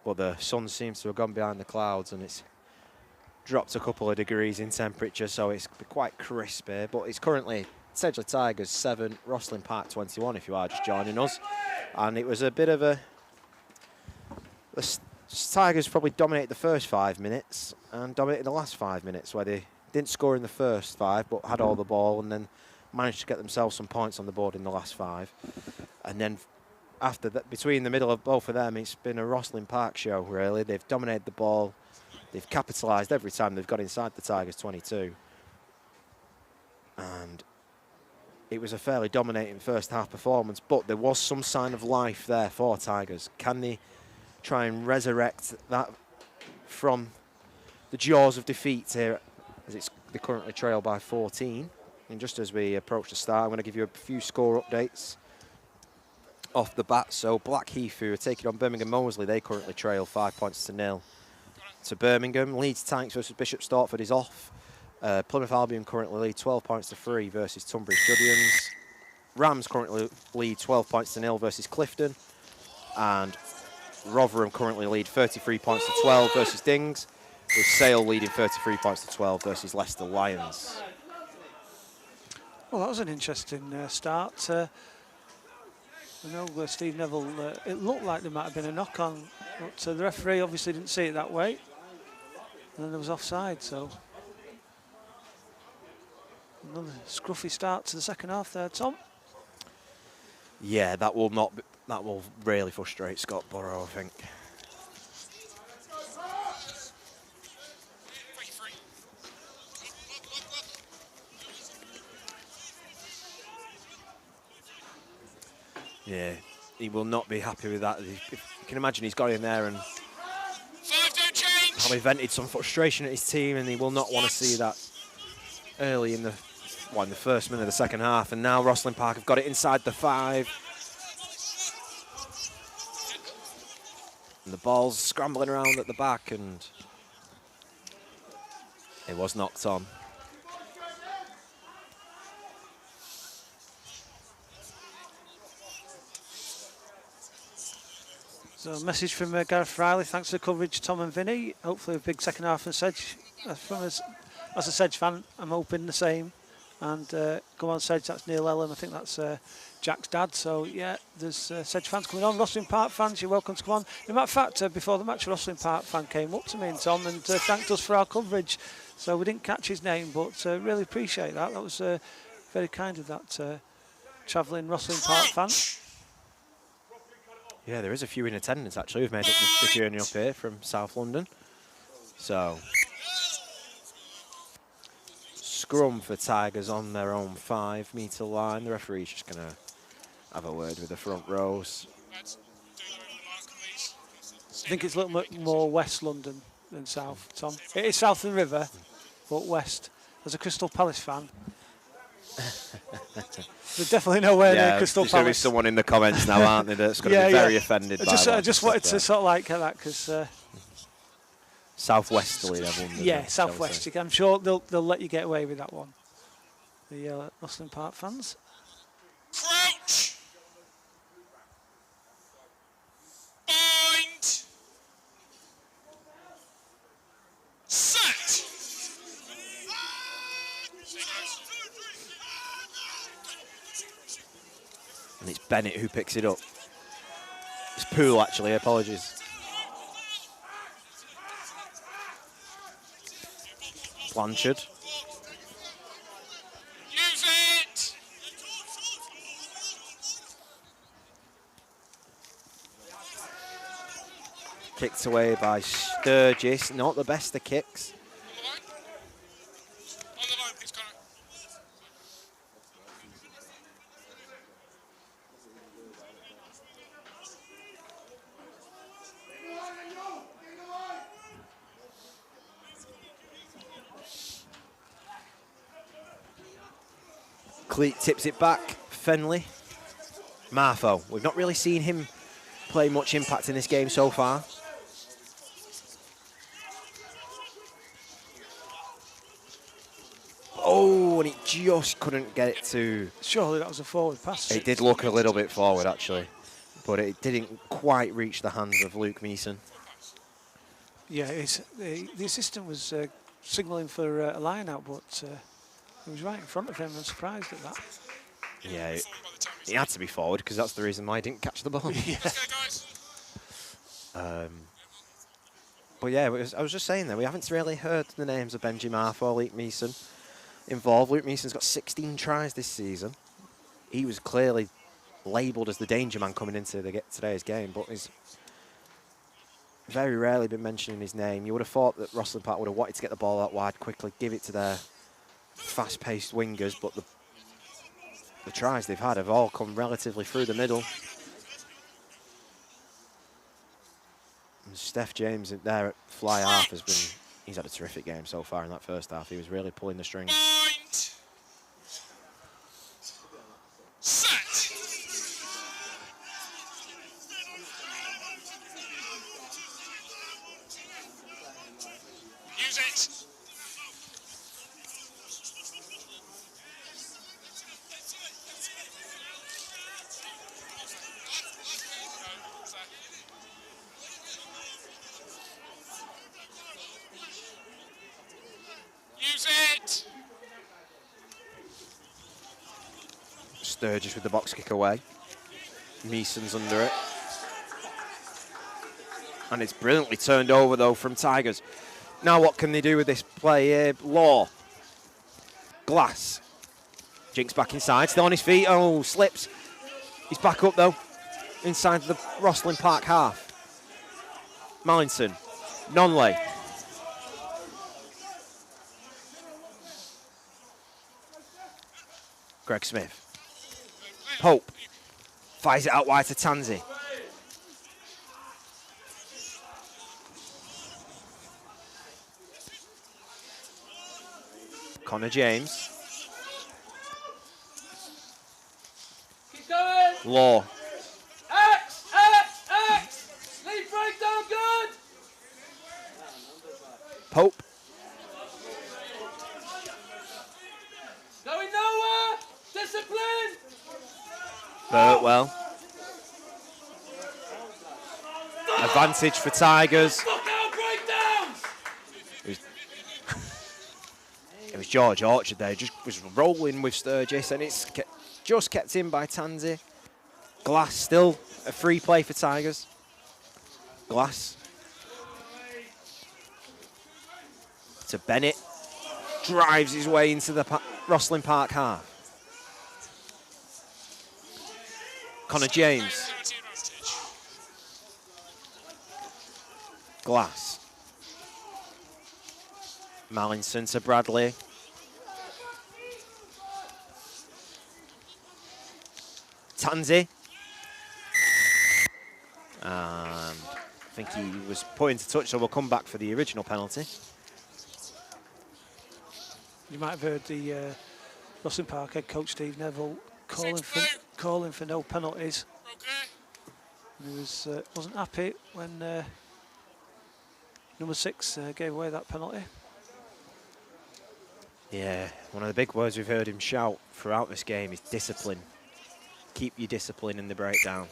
but the sun seems to have gone behind the clouds and it's dropped a couple of degrees in temperature, so it's quite crisp here. But it's currently Sedgley Tigers 7, Rosslyn Park 21 if you are just joining us. And it was a bit of a... The Tigers probably dominated the first 5 minutes and dominated the last 5 minutes, where they didn't score in the first 5 but had all the ball and then managed to get themselves some points on the board in the last 5. And then after that, between the middle of both of them, it's been a Rosslyn Park show, really. They've dominated the ball. They've capitalised every time they've got inside the Tigers 22. And it was a fairly dominating first half performance, but there was some sign of life there for Tigers. Can they try and resurrect that from the jaws of defeat here, as they currently trail by 14? And just as we approach the start, I'm going to give you a few score updates off the bat. So Blackheath, who are taking on Birmingham Moseley, they currently trail 5-0 to Birmingham. Leeds Tanks versus Bishop Stortford is off. Plymouth Albion currently lead 12-3 versus Tunbridge Guardians. Rams currently lead 12-0 versus Clifton. And Rotherham currently lead 33-12 versus Dings, with Sale leading 33-12 versus Leicester Lions.
Well, that was an interesting start. I know Steve Neville, it looked like there might have been a knock-on, but the referee obviously didn't see it that way. And then there was offside, so another scruffy start to the second half there, Tom.
Yeah, that will really frustrate Scott Burrow, I think. Yeah, he will not be happy with that. You can imagine he's got in there and probably vented some frustration at his team, and he will not want to see that early in the first minute of the second half. And now Rosslyn Park have got it inside the 5. And the ball's scrambling around at the back, and it was knocked on.
So a message from Gareth Riley. Thanks for the coverage, Tom and Vinny. Hopefully a big second half from Sedge. From us, as a Sedge fan, I'm hoping the same. And come on, Sedge, that's Neil Ellen. I think that's Jack's dad. So, yeah, there's Sedge fans coming on. Rosslyn Park fans, you're welcome to come on. As a matter of fact, before the match, a Rosslyn Park fan came up to me and Tom and thanked us for our coverage. So we didn't catch his name, but really appreciate that. That was very kind of that travelling Rosslyn Park fan.
Yeah, there is a few in attendance, actually, who've made up the journey up here from South London. So, scrum for Tigers on their own 5-metre line. The referee's just going to have a word with the front rows.
I think it's a little bit more West London than South, Tom. It is south of the river, but west. As a Crystal Palace fan, there's definitely nowhere near Crystal Palace.
There's going to be someone in the comments now, aren't there, that's going to be very offended by that.
I just wanted to sort of like that, because...
Southwesterly, everyone.
Yeah, southwest. I'm sure they'll let you get away with that one. The Rosslyn Park fans.
Crouch. Bind. Set.
And it's Bennett who picks it up. It's Poole, actually, apologies. Blanchard.
Use it.
Kicked away by Sturgis. Not the best of kicks.
On the line, please, Connor.
Cleat tips it back. Fenley. Marfo. We've not really seen him play much impact in this game so far. Oh, and it just couldn't get it to...
Surely that was a forward pass.
It did look a little bit forward, actually. But it didn't quite reach the hands of Luke Meeson.
Yeah, the assistant was signalling for a line out, but he was right in front of him. I'm surprised at that.
Yeah, he had to be forward because that's the reason why he didn't catch the ball.
Yeah.
But yeah, I was just saying that we haven't really heard the names of Benji Marth or Luke Meeson involved. Luke Meeson's got 16 tries this season. He was clearly labelled as the danger man coming into today's game, but he's very rarely been mentioning his name. You would have thought that Rosslyn Park would have wanted to get the ball out wide quickly, give it to their fast-paced wingers, but the tries they've had have all come relatively through the middle. And Steph James there at fly half he's had a terrific game so far in that first half. He was really pulling the strings.
Point. Set. Use it. Use it.
Sturgis with the box kick away. Meeson's under it. And it's brilliantly turned over, though, from Tigers. Now what can they do with this play here? Law. Glass. Jinx back inside, still on his feet. Oh, slips. He's back up, though, inside the Rosslyn Park half. Mallinson. Nonley. Greg Smith. Pope. Fires it out wide to Tansy. Connor James.
Keep going.
Law.
X. Lead breakdown good.
Pope.
Going nowhere. Discipline.
Burtwell. Advantage for Tigers.
Look out breakdowns.
It was George Orchard there, just was rolling with Sturgis, and it's just kept in by Tansy. Glass still a free play for Tigers. Glass. To Bennett. Drives his way into the Rosslyn Park half. Connor James. Glass. Mallinson to Bradley. Tansy. I think he was put into touch, so we'll come back for the original penalty.
You might have heard the Rosslyn Park head coach Steve Neville calling for no penalties.
Okay.
He wasn't happy when number 6 gave away that penalty.
Yeah, one of the big words we've heard him shout throughout this game is discipline. Keep your discipline in the breakdown.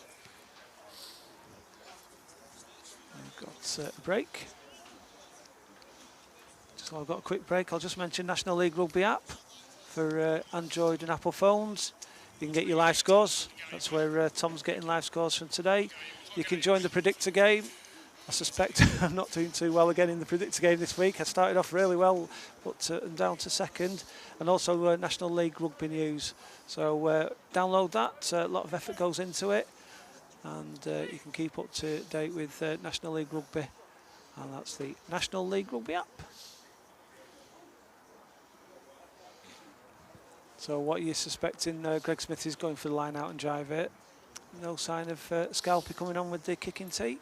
We've got a break. So I've got a quick break. I'll just mention National League Rugby app for Android and Apple phones. You can get your live scores. That's where Tom's getting live scores from today. You can join the predictor game. I suspect I'm not doing too well again in the predictor game this week. I started off really well, but I'm down to second. And also National League Rugby News. So download that. A lot of effort goes into it. And you can keep up to date with National League Rugby. And that's the National League Rugby app. So what are you suspecting? Greg Smith is going for the line out and drive it. No sign of Scalpy coming on with the kicking tee.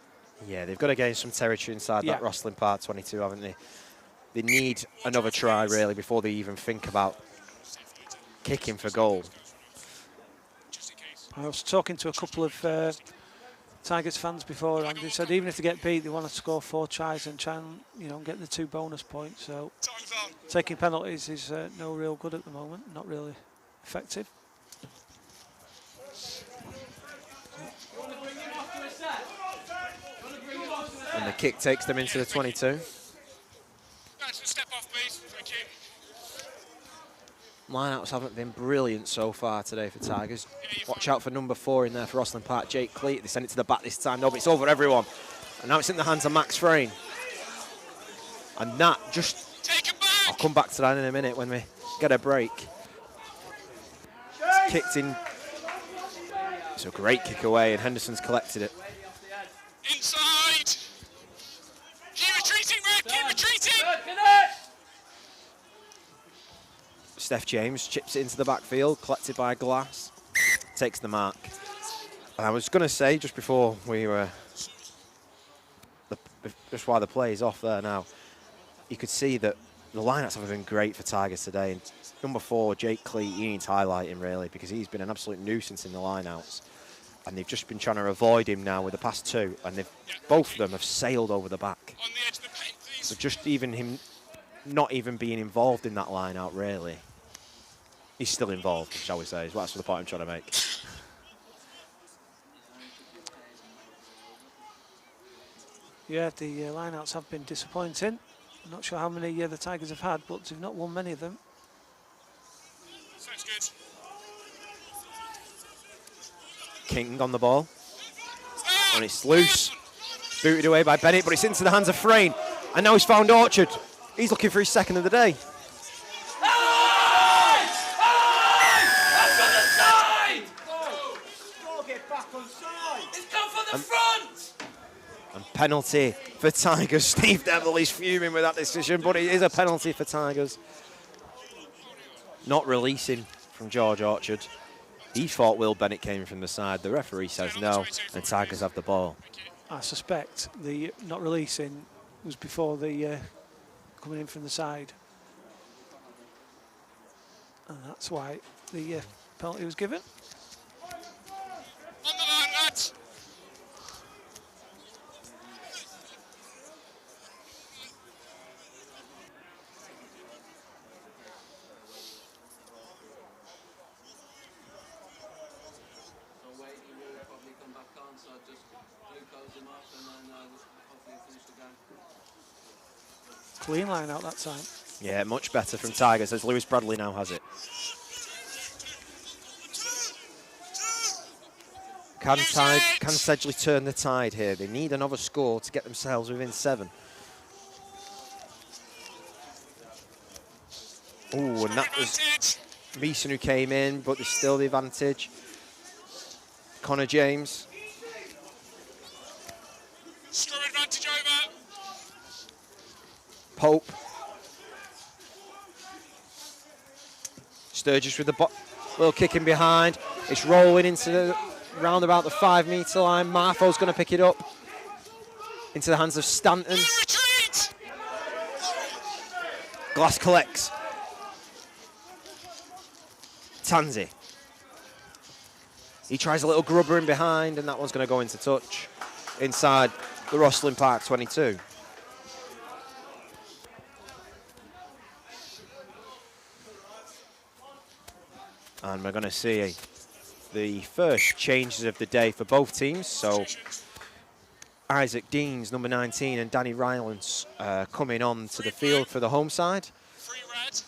Yeah, they've got to gain some territory inside that Rosslyn Park 22, haven't they? They need another try, really, before they even think about kicking for goal.
I was talking to a couple of Tigers fans before, and they said even if they get beat, they want to score 4 tries and try and get the 2 bonus points. So
Time's up.
taking penalties is no real good at the moment, not really effective.
And the kick takes them into the 22.
That's a step off, please. Thank you.
Lineouts haven't been brilliant so far today for Tigers. Watch out for number 4 in there for Rosslyn Park, Jake Cleet. They send it to the back this time. No, but it's over everyone. And now it's in the hands of Max Frayne. And that just...
Take it back.
I'll come back to that in a minute when we get a break. It's kicked in. It's a great kick away, and Henderson's collected it.
Inside. Keep retreating, Red. Keep retreating.
Steph James chips it into the backfield, collected by Glass, takes the mark. And I was going to say, just before we were, just while the play is off there now, you could see that the lineouts have been great for Tigers today. And number 4, Jake Cleet, you need to highlight him really, because he's been an absolute nuisance in the lineouts. And they've just been trying to avoid him now with the past 2, and both of them have sailed over the back.
On the edge of the paint, please.
So just even him not even being involved in that lineout really. He's still involved, shall we say, is that's the point I'm trying to make.
Yeah, the lineouts have been disappointing. I'm not sure how many the Tigers have had, but they've not won many of them.
Sounds good.
King on the ball. And it's loose. Booted away by Bennett, but it's into the hands of Frayne. And now he's found Orchard. He's looking for his 2nd of the day. And penalty for Tigers. Steve Devil is fuming with that decision, but it is a penalty for Tigers. Not releasing from George Orchard. He thought Will Bennett came from the side. The referee says no, and Tigers have the ball.
I suspect the not releasing was before the coming in from the side. And that's why the penalty was given.
On the line, lads.
Clean line out that time.
Yeah, much better from Tigers as Lewis Bradley now has it. Can Sedgley turn the tide here? They need another score to get themselves within 7. Oh, and that was Meeson who came in, but there's still the advantage. Connor James.
Scrum advantage over.
Pope. Sturgis with the little kick in behind. It's rolling into the round about the 5-metre line. Marfo's going to pick it up into the hands of Stanton.
Retreat.
Glass collects. Tanzi. He tries a little grubber in behind, and that one's going to go into touch inside the Rosslyn Park 22. And we're going to see the first changes of the day for both teams. So Isaac Deans, number 19, and Danny Rylance coming on to the field for the home side.
Free red.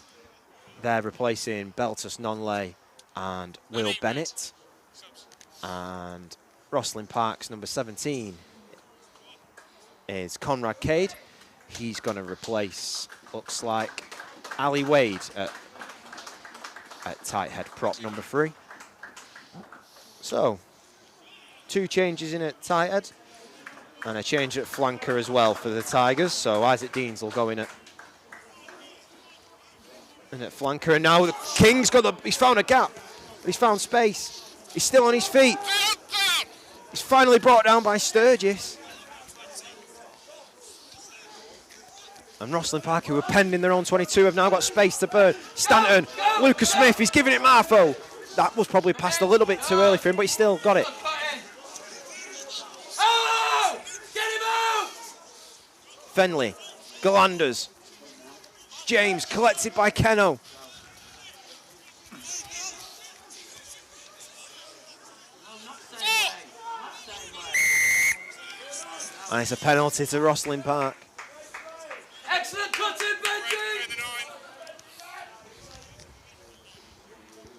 They're replacing Beltus Nonley and Will Bennett. And Rosslyn Park's number 17 is Conrad Cade. He's going to replace, looks like, Ali Wade at tight head prop number 3. So, 2 changes in at tight head and a change at flanker as well for the Tigers. So Isaac Deans will go in at flanker, and now the King's he's found a gap. He's found space. He's still on his feet. He's finally brought down by Sturgis. And Rosslyn Park, who were pending their own 22, have now got space to burn. Stanton, Lucas Smith, he's giving it Marfo. That was probably passed a little bit too early for him, but he still got it. Fenley, Galanders. James collected by Keno. And it's a penalty to Rosslyn Park.
Excellent cutting, Benji!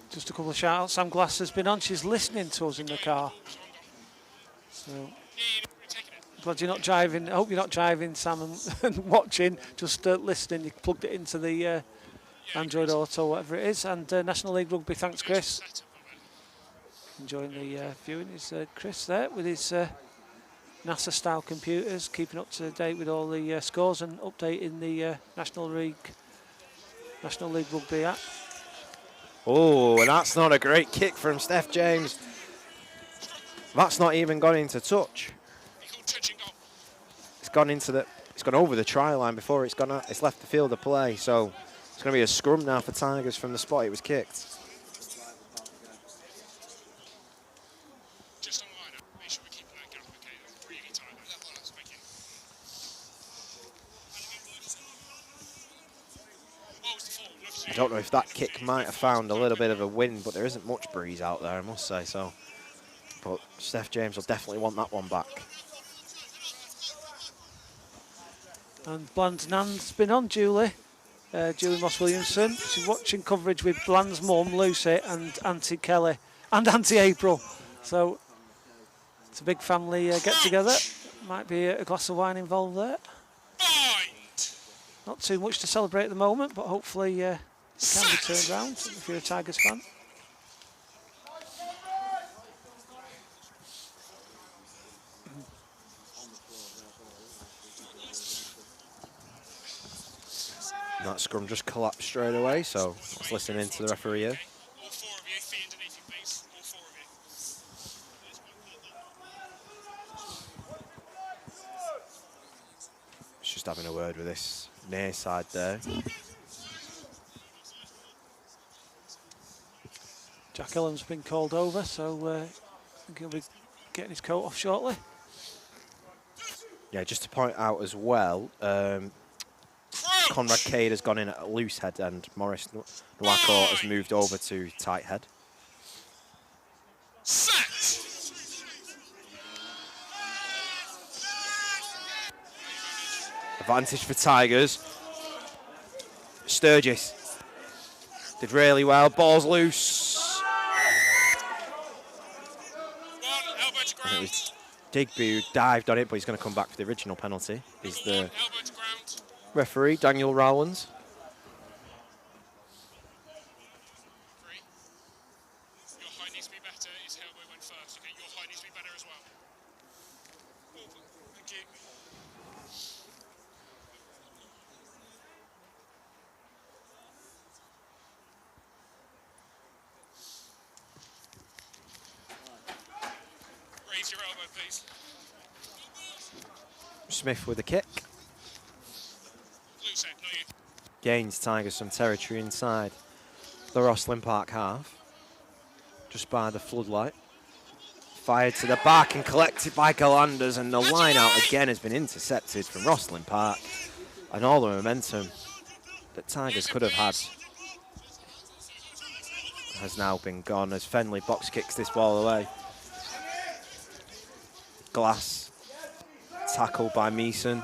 Just a couple of shout outs. Sam Glass has been on. She's listening to us in the car. So glad you're not driving. I hope you're not driving, Sam, and watching. Just listening. You plugged it into the Android Auto, whatever it is. And National League Rugby. Thanks, Chris. Enjoying the viewing is Chris there with his NASA-style computers, keeping up to date with all the scores and updating the National League Rugby app.
Oh, and that's not a great kick from Steph James. That's not even gone into touch. It's gone over the try line before it's left the field of play. So it's going to be a scrum now for Tigers from the spot it was kicked. I don't know if that kick might have found a little bit of a wind, but there isn't much breeze out there, I must say. So, but Steph James will definitely want that one back.
And Bland's nan's been on, Julie Moss Williamson. She's watching coverage with Bland's mum, Lucy, and Auntie Kelly, and Auntie April. So it's a big family get-together. Might be a glass of wine involved there. Not too much to celebrate at the moment, but hopefully it can be turned around if you're a Tigers fan.
And that scrum just collapsed straight away, so let's listen in to the referee here.
All four of you, feet underneath you, please. All four of you.
Just having a word with this near side there.
Jack Ellam's been called over, so I think he'll be getting his coat off shortly.
Yeah, just to point out as well, Conrad Cade has gone in at a loose head and Morris Nwako has moved over to tight head.
Set!
Advantage for Tigers. Sturgis did really well. Ball's loose.
One, elbow to
And it
ground.
was Digby who dived on it, but he's going to come back for the original penalty. He's the
Elbow to ground.
referee, Daniel Rowlands.
Three. Your height needs to be better. His elbow went first. Okay, your height needs to be better as well. Thank you. Raise your elbow, please.
Smith with a kick.
Loose head, not you.
Gains Tigers some territory inside the Rosslyn Park half. Just by the floodlight. Fired to the back and collected by Galanders, and the line out again has been intercepted from Rosslyn Park. And all the momentum that Tigers could have had has now been gone as Fenley box kicks this ball away. Glass, tackled by Meeson.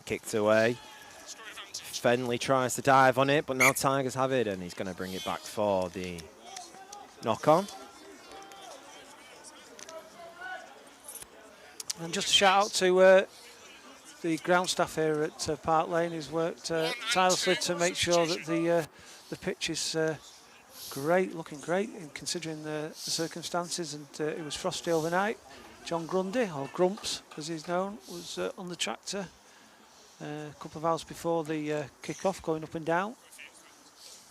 Kicked away. Fenley tries to dive on it, but now Tigers have it, and he's going to bring it back for the knock-on.
And just a shout out to the ground staff here at Park Lane, who's worked tirelessly to make sure that the pitch is great, looking great, and considering the circumstances. And it was frosty overnight. John Grundy, or Grumps as he's known, was on the tractor a couple of hours before the kick-off, going up and down.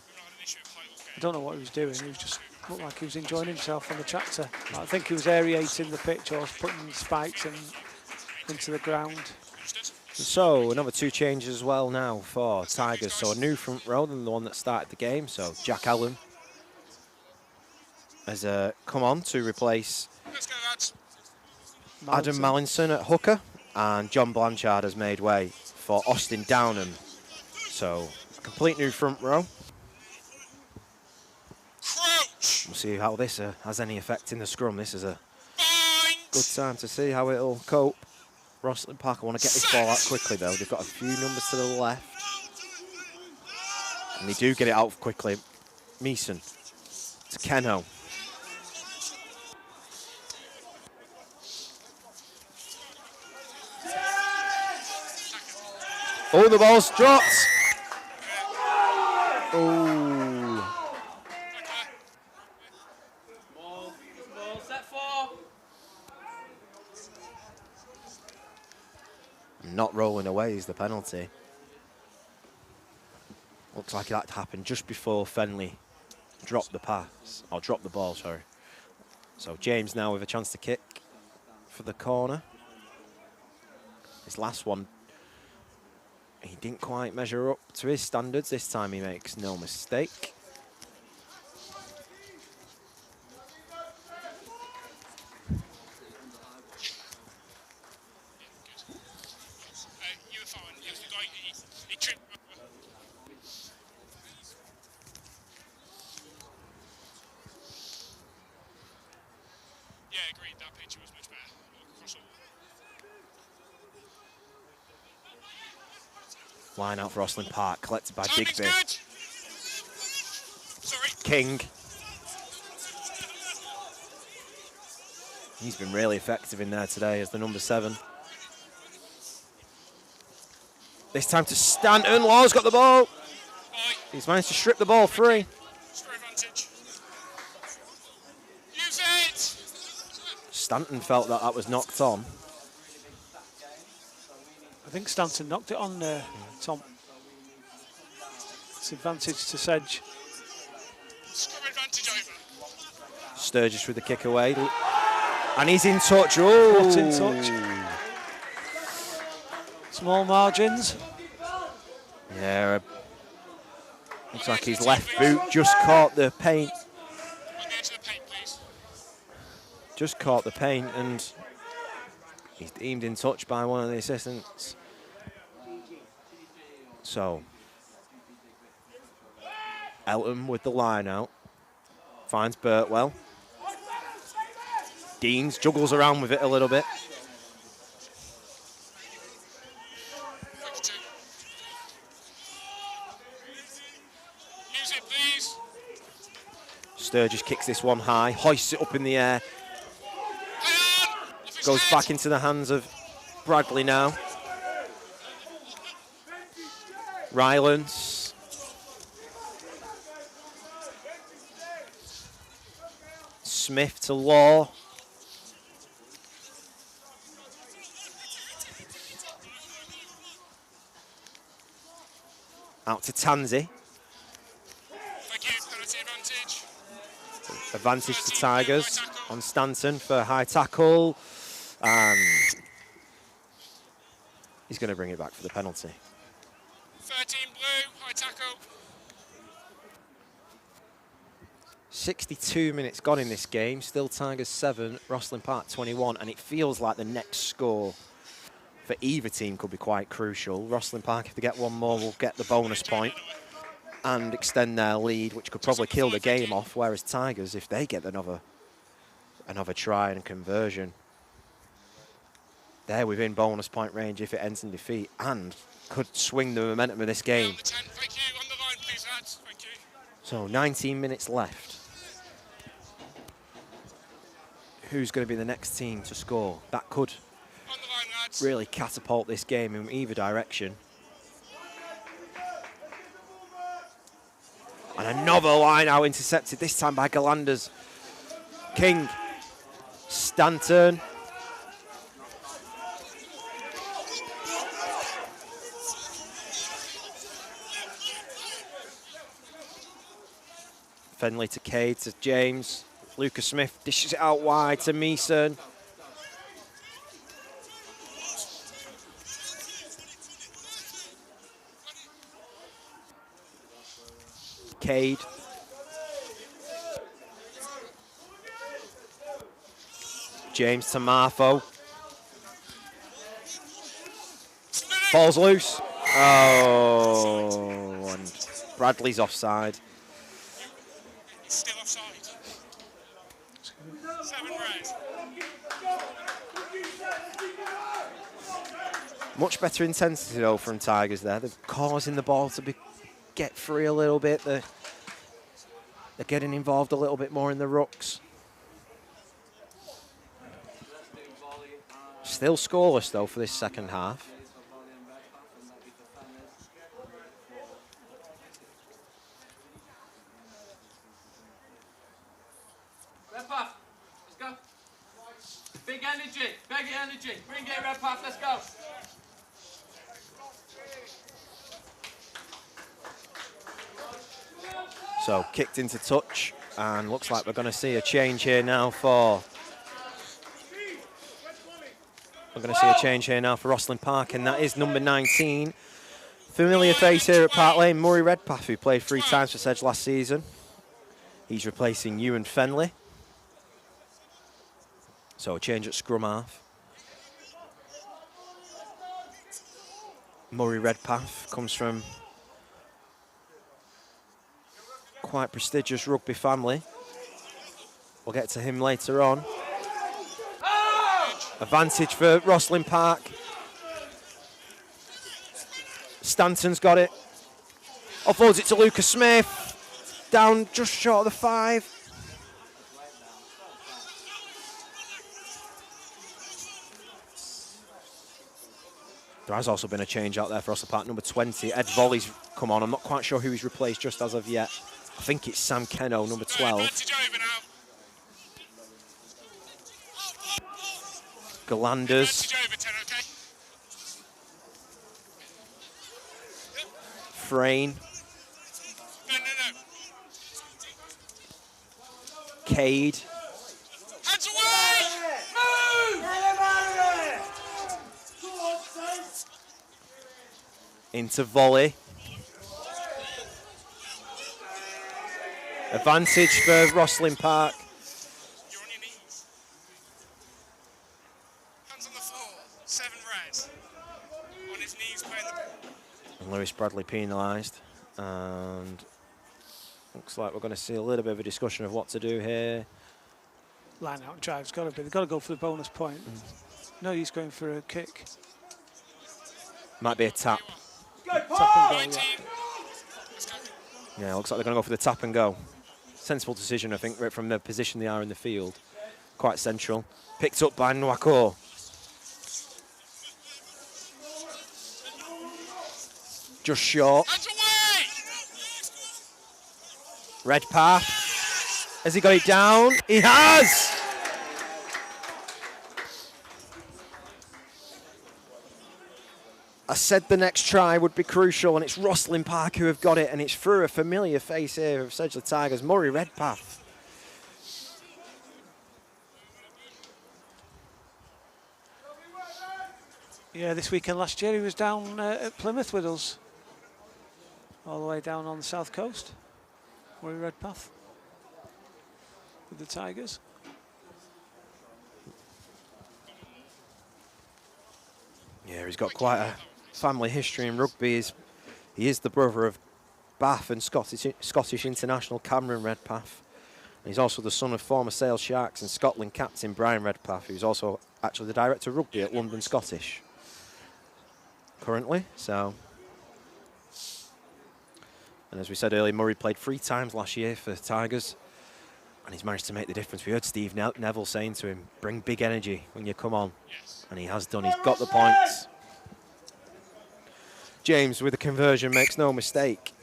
We've not had an issue of height or
I don't know what he was doing. He was just looked like he was enjoying himself on the tractor. I think he was aerating the pitch or putting spikes into the ground.
So another 2 changes as well now for Tigers. So a new front row than the one that started the game. So Jack Allen has come on to replace
Let's go, lads.
Adam Mallinson at hooker, and John Blanchard has made way for Austin Downham. So a complete new front row.
Crouch.
We'll see how this has any effect in the scrum. This is a
Bind.
good time to see how it'll cope. Rosslyn Park, I want to get this ball out quickly though. They've got a few numbers to the left. And they do get it out quickly. Meeson to Keno. Oh, the ball's dropped. Oh.
Ball, set 4.
Not rolling away is the penalty. Looks like that happened just before Fenley dropped the pass, or dropped the ball, sorry. So James now with a chance to kick for the corner. His last one, he didn't quite measure up to his standards. This time he makes no mistake.
You were fine. It was the guy, he tripped. Yeah, agreed. That picture was much better. Across all.
Line out for Rosslyn Park, collected by
Timing's
Digby.
good. Sorry.
King. He's been really effective in there today as the number 7. This time to Stanton. Law's got the ball.
Aye.
He's managed to strip the ball free.
Score advantage. Use it.
Stanton felt that was knocked on.
I think Stanton knocked it on, Tom. It's advantage to Sedge.
Score advantage over.
Sturgis with the kick away. And he's in touch. Oh,
Not in touch. Small margins.
Yeah. Looks like his left boot just caught the paint.
On the edge of the paint, please.
Just caught the paint, and he's deemed in touch by one of the assistants. So Elton with the line out. Finds Birtwell. Deans juggles around with it a little bit.
52. Use it, please.
Sturgis kicks this one high, hoists it up in the air.
Hang on. Off his
Goes
head.
back into the hands of Bradley now. Rylance. Smith to Law. Out to Tansy.
Thank you. Penalty advantage.
Advantage to Tigers on Stanton for high tackle. And he's going to bring it back for the penalty.
13 blue. High tackle.
62 minutes gone in this game. Still Tigers 7, Rosslyn Park 21. And it feels like the next score for either team could be quite crucial. Rosslyn Park, if they get one more, will get the bonus point and extend their lead, which could probably kill the game off. Whereas Tigers, if they get another try and conversion, they're within bonus point range if it ends in defeat and could swing the momentum of this game.
On the 10. Thank you. On the line, please, lads. Thank you.
So 19 minutes left. Who's going to be the next team to score? That could
On the line, lads.
really catapult this game in either direction. And another line out intercepted, this time by Galanders. King, Stanton. Fenley to Cade to James. Lucas Smith dishes it out wide to Meeson. Cade. James to Marfo. Ball's loose. Oh, and Bradley's offside.
Still offside. 7 red.
Much better intensity though from Tigers there. They're causing the ball to get free a little bit. They're getting involved a little bit more in the rucks. Still scoreless though for this second half.
Red Puff, let's go. Big energy, bring it, Red Puff, let's go.
So kicked into touch, and looks like we're going to see a change here now for. We're going to see a change here now for Rosslyn Park, and that is number 19. Familiar face here at Park Lane, Murray Redpath, who played 3 times for Sedge last season. He's replacing Ewan Fenley. So a change at scrum half. Murray Redpath comes from quite prestigious rugby family. We'll get to him later on. Advantage for Rosslyn Park. Stanton's got it. Offloads it to Lucas Smith. Down just short of the 5. There has also been a change out there for Rosslyn Park. Number 20, Ed Volley's come on. I'm not quite sure who he's replaced just as of yet. I think it's Sam Keno, number 12. Galanders. Frayne. Cade.
Hands away!
Into Volley. Advantage for Rosslyn Park.
You're on your knees. Hands on the floor. 7 red. On his knees playing the ball.
And Lewis Bradley penalised. And looks like we're going to see a little bit of a discussion of what to do here.
Line out and drive's got to be. They've got to go for the bonus point. No, he's going for a kick.
Might be a tap.
Tap and go,
Yeah, looks like they're going to go for the tap and go. Sensible decision, I think, right from the position they are in the field. Quite central. Picked up by Nwako. Just short. Redpath. Has he got it down? He has! I said the next try would be crucial, and it's Rosslyn Park who have got it, and it's through a familiar face here of Sedgley Tigers, Murray Redpath.
Yeah, this weekend last year he was down at Plymouth with us. All the way down on the south coast. Murray Redpath with the Tigers.
Yeah, he's got quite a family history in rugby. He is the brother of Bath and Scottish international Cameron Redpath. And he's also the son of former Sale Sharks and Scotland captain Brian Redpath, who's also actually the director of rugby at London Scottish currently. So, and as we said earlier, Murray played 3 times last year for the Tigers, and he's managed to make the difference. We heard Steve Neville saying to him, bring big energy when you come on.
Yes.
And he has done. He's got the points. James with the conversion makes no mistake.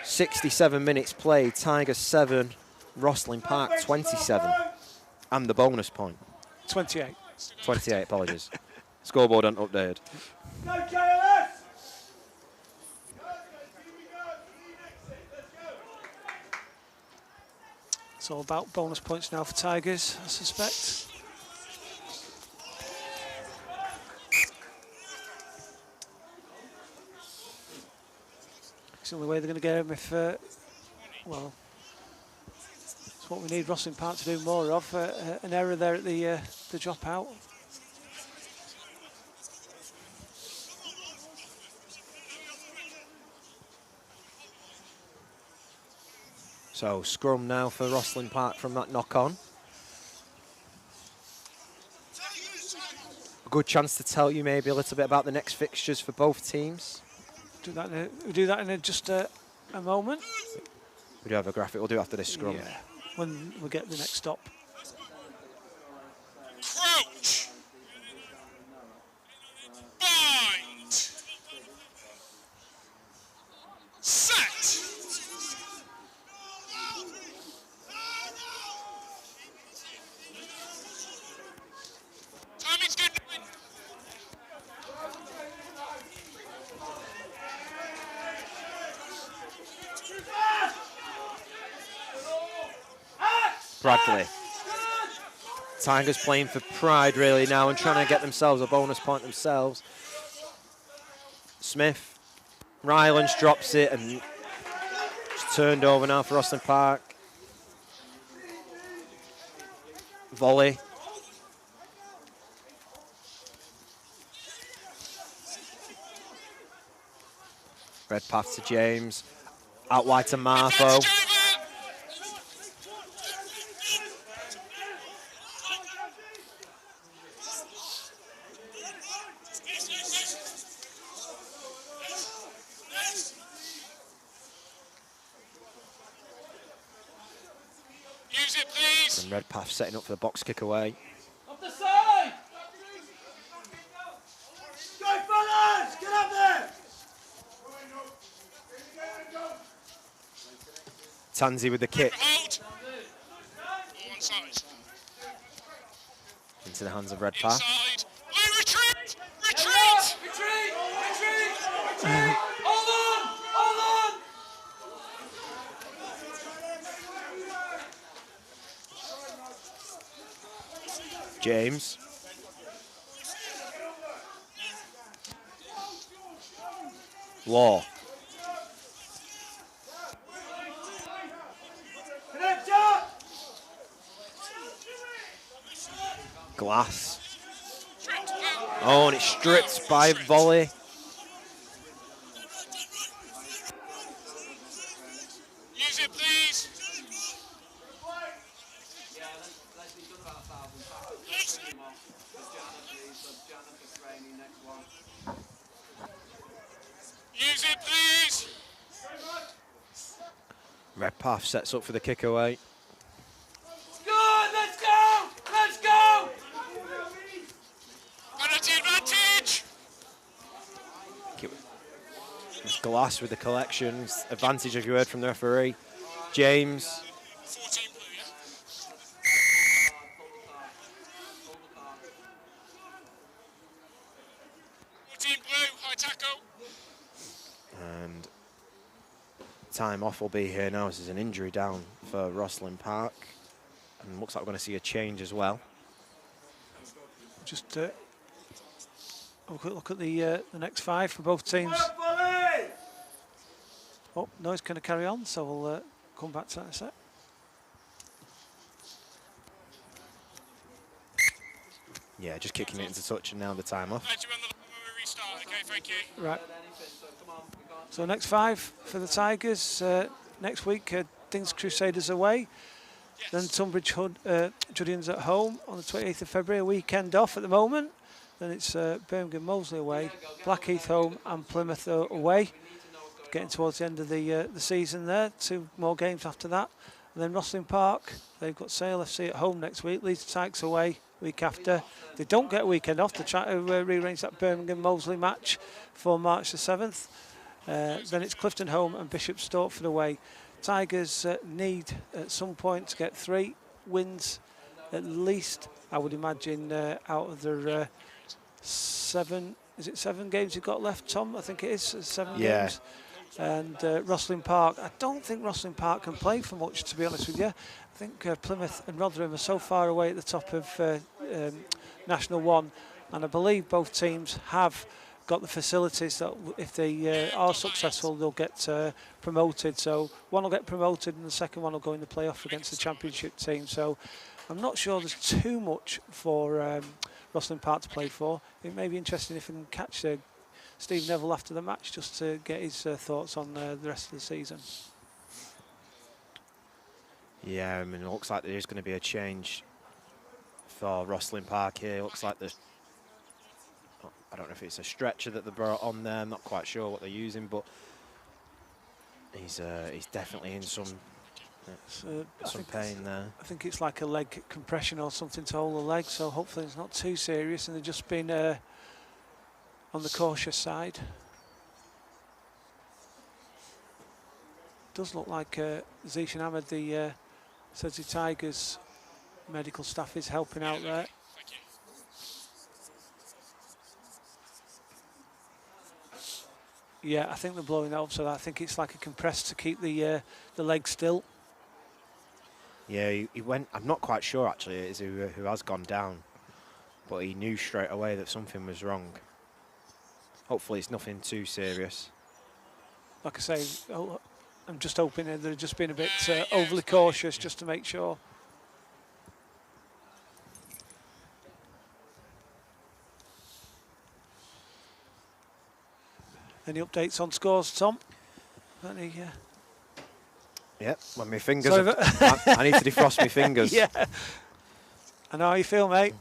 67 minutes played. Tigers 7, Rosslyn Park 27. And the bonus point.
28.
28, apologies. Scoreboard unupdated.
It's all about bonus points now for Tigers, I suspect. It's the only way they're going to get him if, well, it's what we need Rosslyn Park to do more of. An error there at the drop out.
So scrum now for Rosslyn Park from that knock-on. A good chance to tell you maybe a little bit about the next fixtures for both teams.
We'll do that in just a moment.
We do have a graphic, we'll do after this scrum.
Yeah, when we get the next stop.
Crouch. Bind. Set. Timing's good.
Bradley. Tigers playing for pride really now and trying to get themselves a bonus point themselves. Smith. Rylands drops it and it's turned over now for Rosslyn Park. Volley. Red path to James. Out wide to Martho.
Use it, please.
And Redpath setting up for the box kick away.
Up the side!
Go, fellas! Get up there!
Tansy with the kick
Hold. All one side.
into the hands of Redpath.
Inside. Blue, retreat! Retreat!
Retreat! Retreat! Retreat! Hold on! Hold on!
James. Law.
Connect up!
Glass.
Stripped. Out.
Oh, and it's stripped by Volley.
Use it, please.
Yeah, Leslie's done about 1,000 pounds. Let's bring him off. There's Jana, please. There's Jana for training, next one.
Use it, please.
Redpath sets up for the kick away.
Good, let's go! Let's go!
Penalty advantage.
It's Glass with the collections. Advantage, as you heard from the referee. James.
14 blue, yeah? Team blue, high tackle.
And time off will be here now. This is an injury down for Rosslyn Park. And looks like we're going to see a change as well.
Just have a quick look at the next five for both teams.
Work, volley!
Oh, no, it's going to carry on, so we'll come back to that in a sec.
Yeah, just kicking it into touch and now the time off.
Let you on the line when we restart, okay? Thank you.
Right.
Anything, so come on, we can't.
So next five for the Tigers. Next week, Dings Crusaders away. Then Tunbridge Judeans at home on the 28th of February, a weekend off at the moment. Then it's Birmingham Moseley away, Blackheath home and Plymouth away. Getting towards the end of the season there. 2 more games after that. And then Rosslyn Park, they've got Sale FC at home next week, Leeds Tykes away week after. They don't get a weekend off. They try to rearrange that Birmingham Moseley match for March the 7th. Then it's Clifton home and Bishop Stortford away. Tigers need at some point to get 3 wins at least, I would imagine, out of their 7, is it 7 games you've got left, Tom? I think it is 7
Yeah.
games. And Rosslyn Park, I don't think Rosslyn Park can play for much, to be honest with you. I think Plymouth and Rotherham are so far away at the top of National 1, and I believe both teams have got the facilities that if they are successful, they'll get promoted. So one will get promoted and the second one will go in the playoff against the championship team. So I'm not sure there's too much for Rosslyn Park to play for. It may be interesting if we can catch Steve Neville after the match just to get his thoughts on the rest of the season.
Yeah, I mean, it looks like there is going to be a change for Rosslyn Park here. It looks like there's, I don't know if it's a stretcher that they brought on there. I'm not quite sure what they're using, but he's definitely in some pain there.
I think it's like a leg compression or something to hold the leg, so hopefully it's not too serious and they've just been on the cautious side. Does look like Zishan Ahmed, the Sedgley Tigers medical staff, is helping out there. Yeah, I think they're blowing that up, so I think it's like a compress to keep the leg still.
Yeah, he went. I'm not quite sure actually it is who has gone down, but he knew straight away that something was wrong. Hopefully, it's nothing too serious.
Like I say, I'm just hoping that they're just being a bit overly cautious just to make sure. Any updates on scores, Tom? Any,
Yep, when my fingers. I need to defrost my fingers.
Yeah. I know how you feel, mate.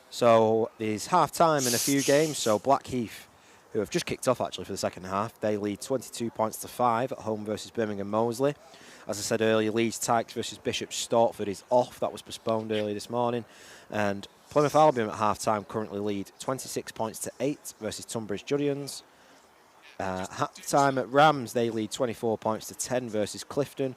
So there's half time in a few games. So Blackheath, who have just kicked off actually for the second half, they lead 22 points to 5 at home versus Birmingham Moseley. As I said earlier, Leeds Tykes versus Bishop Stortford is off. That was postponed early this morning. And Plymouth Albion at half time currently lead 26 points to 8 versus Tunbridge Julians. Half time at Rams, they lead 24 points to 10 versus Clifton.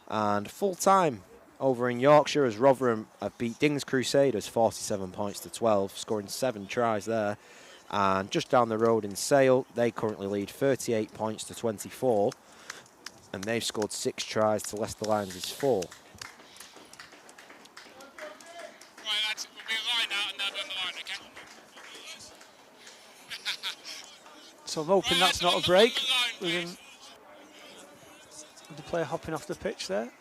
And full time over in Yorkshire as Rotherham have beat Dings Crusaders 47 points to 12, scoring 7 tries there. And just down the road in Sale, they currently lead 38 points to 24. And they've scored 6 tries to Leicester Lions' 4.
Right, lads, we'll be a line out and they'll be on the line, okay?
So I'm hoping that's not a break. With the player hopping off the pitch there.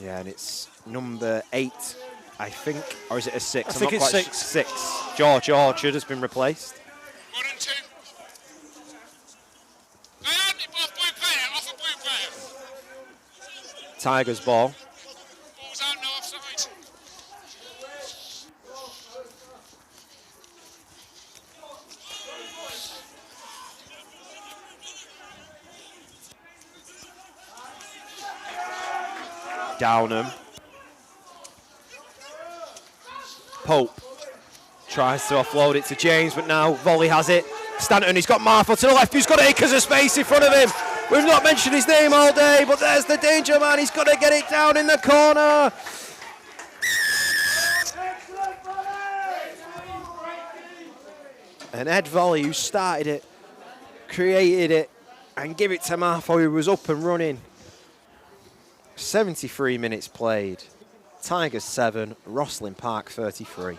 Yeah, and it's number 8, I think, or is it a 6?
I think it's 6.
6. George Orchard has been replaced.
1 and 2. Off blue player, off a blue player.
Tigers ball.
Ball's out, no offside.
Downham. Pope tries to offload it to James, but now Volley has it. Stanton, he's got Marfo to the left, who's got acres of space in front of him. We've not mentioned his name all day, but there's the danger man. He's got to get it down in the corner. And Ed Volley, who started it, created it, and give it to Marfo, who was up and running. 73 minutes played. Tigers 7, Rosslyn Park 33.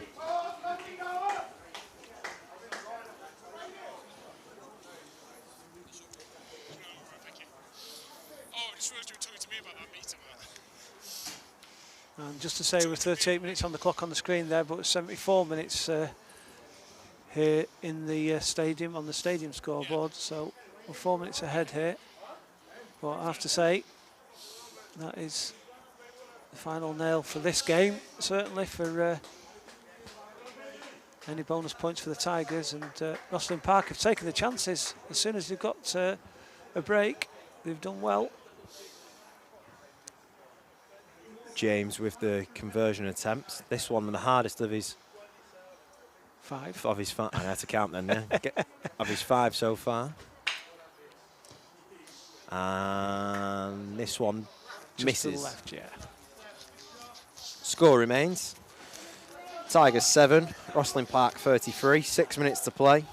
And just to say, we're 38 minutes on the clock on the screen there, but 74 minutes here in the stadium, on the stadium scoreboard. So we're 4 minutes ahead here. But I have to say, that is the final nail for this game, certainly for any bonus points for the Tigers. And Rosslyn Park have taken the chances. As soon as they've got a break, they've done well.
James with the conversion attempts. This one the hardest of his
5.
Of his 5. I had to count then, yeah. Of his 5 so far. And this one
just
misses.
to the left, yeah.
Score remains Tigers 7, Rosslyn Park 33, 6 minutes to play.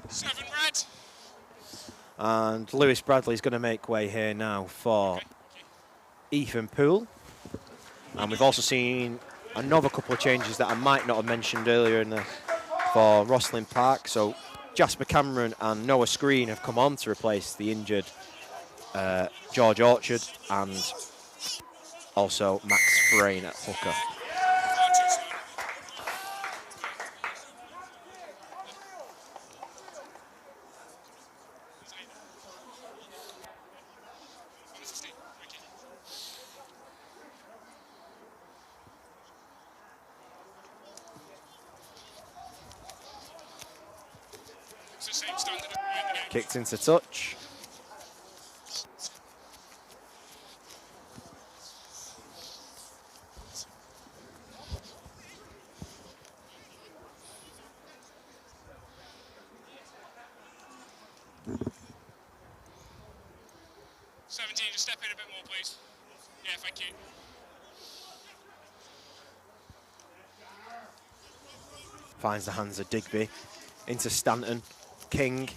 Seven red.
And Lewis Bradley's going to make way here now for Ethan Poole. And we've also seen another couple of changes that I might not have mentioned earlier for Rosslyn Park. So Jasper Cameron and Noah Screen have come on to replace the injured George Orchard and also Max Frayne at hooker. Kicked into touch.
Just step in a bit more, please. Yeah, thank you.
Finds the hands of Digby into Stanton. King.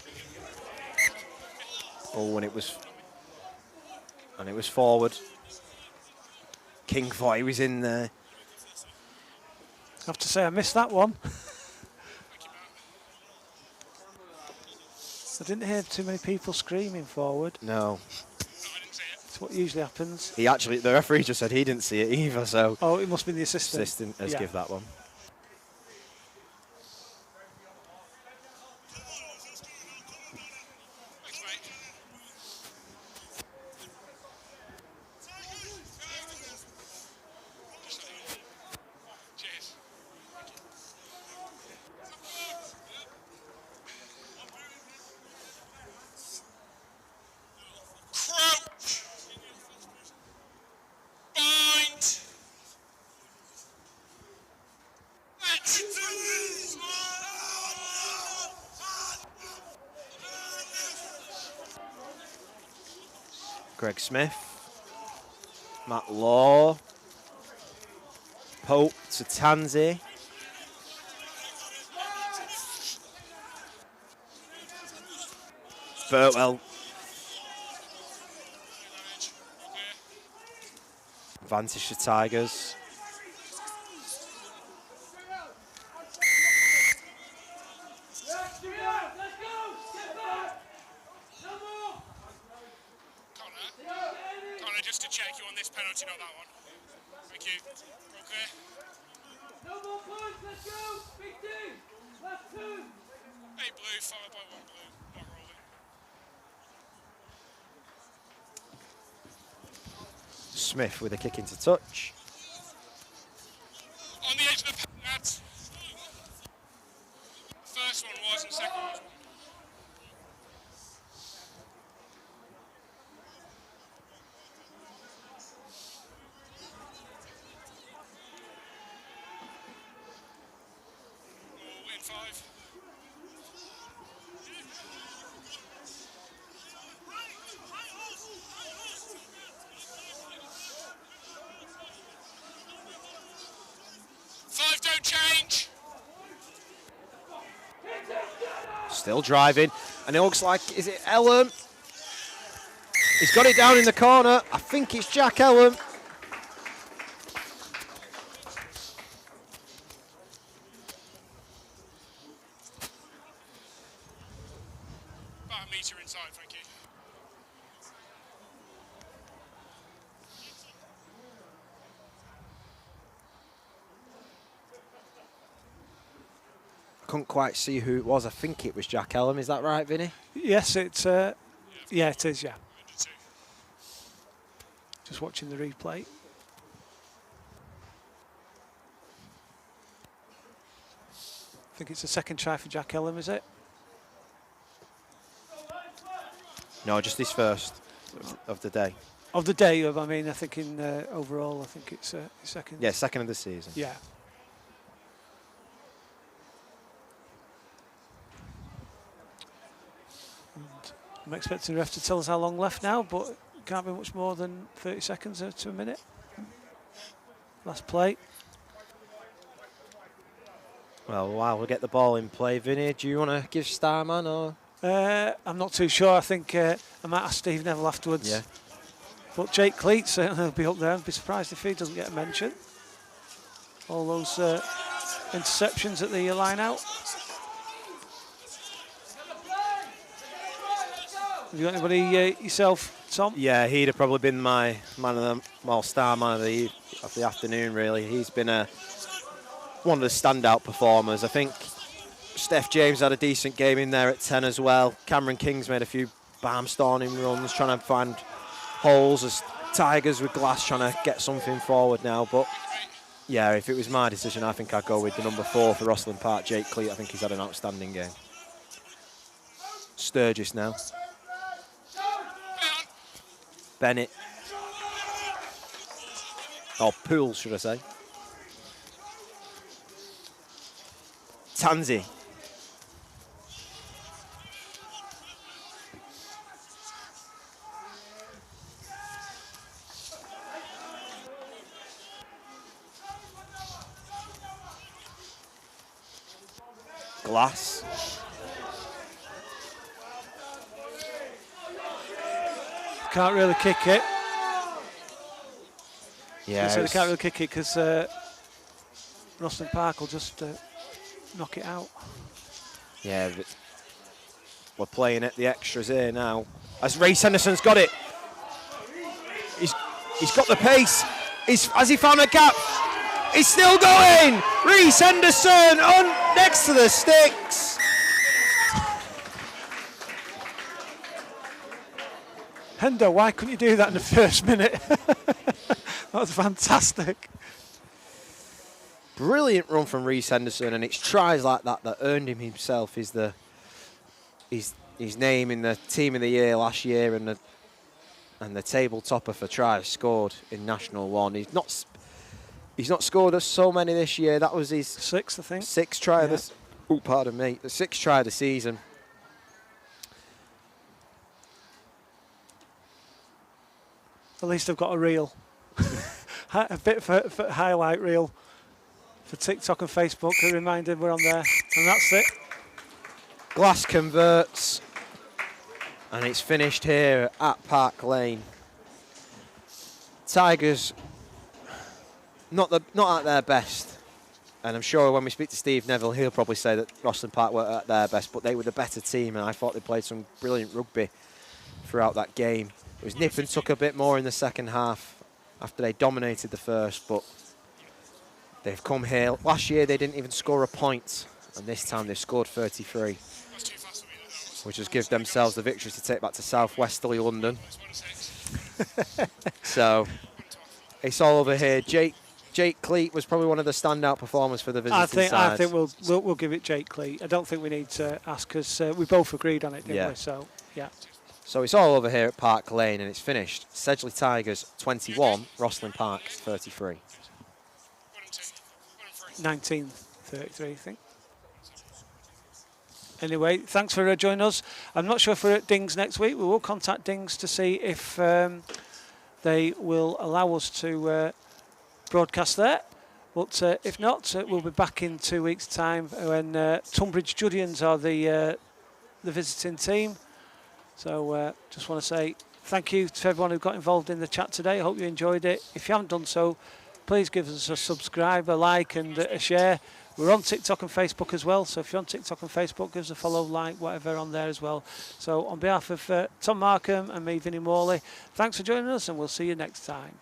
Oh, and it was forward. King thought he was in there.
I have to say I missed that one. I didn't hear too many people screaming forward.
No.
It's what usually happens.
The referee just said he didn't see it either, so.
Oh, it must be the assistant.
Assistant has give that one. Greg Smith, Matt Law, Pope to Tansy. Burtwell. Advantage to Tigers.
Just to check you on this penalty, not that one. Thank you. Okay.
No more points, let's go! Big team! Last two!
8 blue, followed by 1 blue. Not rolling.
Smith with a kick into touch.
On the edge of the pen, lads. First one was and second one was 1.
Still driving, and it looks like, is it Ellum? He's got it down in the corner. I think it's Jack Ellum.
About a metre inside, thank you.
Couldn't quite see who it was. I think it was Jack Ellum. Is that right, Vinny?
Yes, it's yeah, it is. Yeah. Just watching the replay. I think it's the second try for Jack Ellum, is it?
No, just his first of the day.
Of the day, I mean, I think in overall, I think it's his second.
Yeah, second of the season.
Yeah. I'm expecting the ref to tell us how long left now, but it can't be much more than 30 seconds to a minute. Last play.
Well, while we get the ball in play, Vinny, do you want to give Starman or?
I'm not too sure. I think I might ask Steve Neville afterwards.
Yeah.
But Jake Cleat certainly will be up there. I'd be surprised if he doesn't get a mention. All those interceptions at the line out. Have you got anybody yourself, Tom?
Yeah, he'd have probably been my star man of the afternoon. Really, he's been one of the standout performers. I think Steph James had a decent game in there at 10 as well. Cameron King's made a few barnstorming runs, trying to find holes as Tigers with Glass trying to get something forward now. But yeah, if it was my decision, I think I'd go with the number 4 for Rosslyn Park, Jake Cleat. I think he's had an outstanding game. Sturgis now. Bennett. Or Poole, should I say. Tanzi. Glass.
Can't really kick it.
Yeah,
So they can't really kick it because Rosslyn Park will just knock it out.
yeah, but we're playing at the extras here now. As Reece Henderson's got it. He's got the pace. Has he found a gap? He's still going. Reece Henderson on next to the sticks.
Hendo, why couldn't you do that in the first minute? That was fantastic.
Brilliant run from Reece Henderson, and it's tries like that that earned him himself his name in the Team of the Year last year and the table topper for tries scored in National 1. He's not scored so many this year. That was his
6th, I think.
6th try of this. Oh, pardon me. The 6th try of the season.
At least I've got a reel. A bit for highlight reel for TikTok and Facebook. A reminder we're on there. And that's it.
Glass converts. And it's finished here at Park Lane. Tigers not at their best. And I'm sure when we speak to Steve Neville, he'll probably say that Rosslyn Park weren't at their best, but they were the better team, and I thought they played some brilliant rugby throughout that game. It was nip and tuck a bit more in the second half after they dominated the first, but they've come here. Last year they didn't even score a point, and this time they've scored 33, which has given themselves the victory to take back to southwesterly London. So it's all over here. Jake Cleat was probably one of the standout performers for the visiting side.
I think we'll give it Jake Cleat. I don't think we need to ask because we both agreed on it, didn't we? So yeah.
So it's all over here at Park Lane, and it's finished. Sedgley Tigers 21, Rosslyn Park 33.
1933, I think. Anyway, thanks for joining us. I'm not sure if we're at Dings next week. We will contact Dings to see if they will allow us to broadcast there. But if not, we'll be back in 2 weeks' time when Tunbridge Judians are the visiting team. So just want to say thank you to everyone who got involved in the chat today. I hope you enjoyed it. If you haven't done so, please give us a subscribe, a like and a share. We're on TikTok and Facebook as well. So if you're on TikTok and Facebook, give us a follow, like, whatever on there as well. So on behalf of Tom Markham and me, Vinnie Morley, thanks for joining us and we'll see you next time.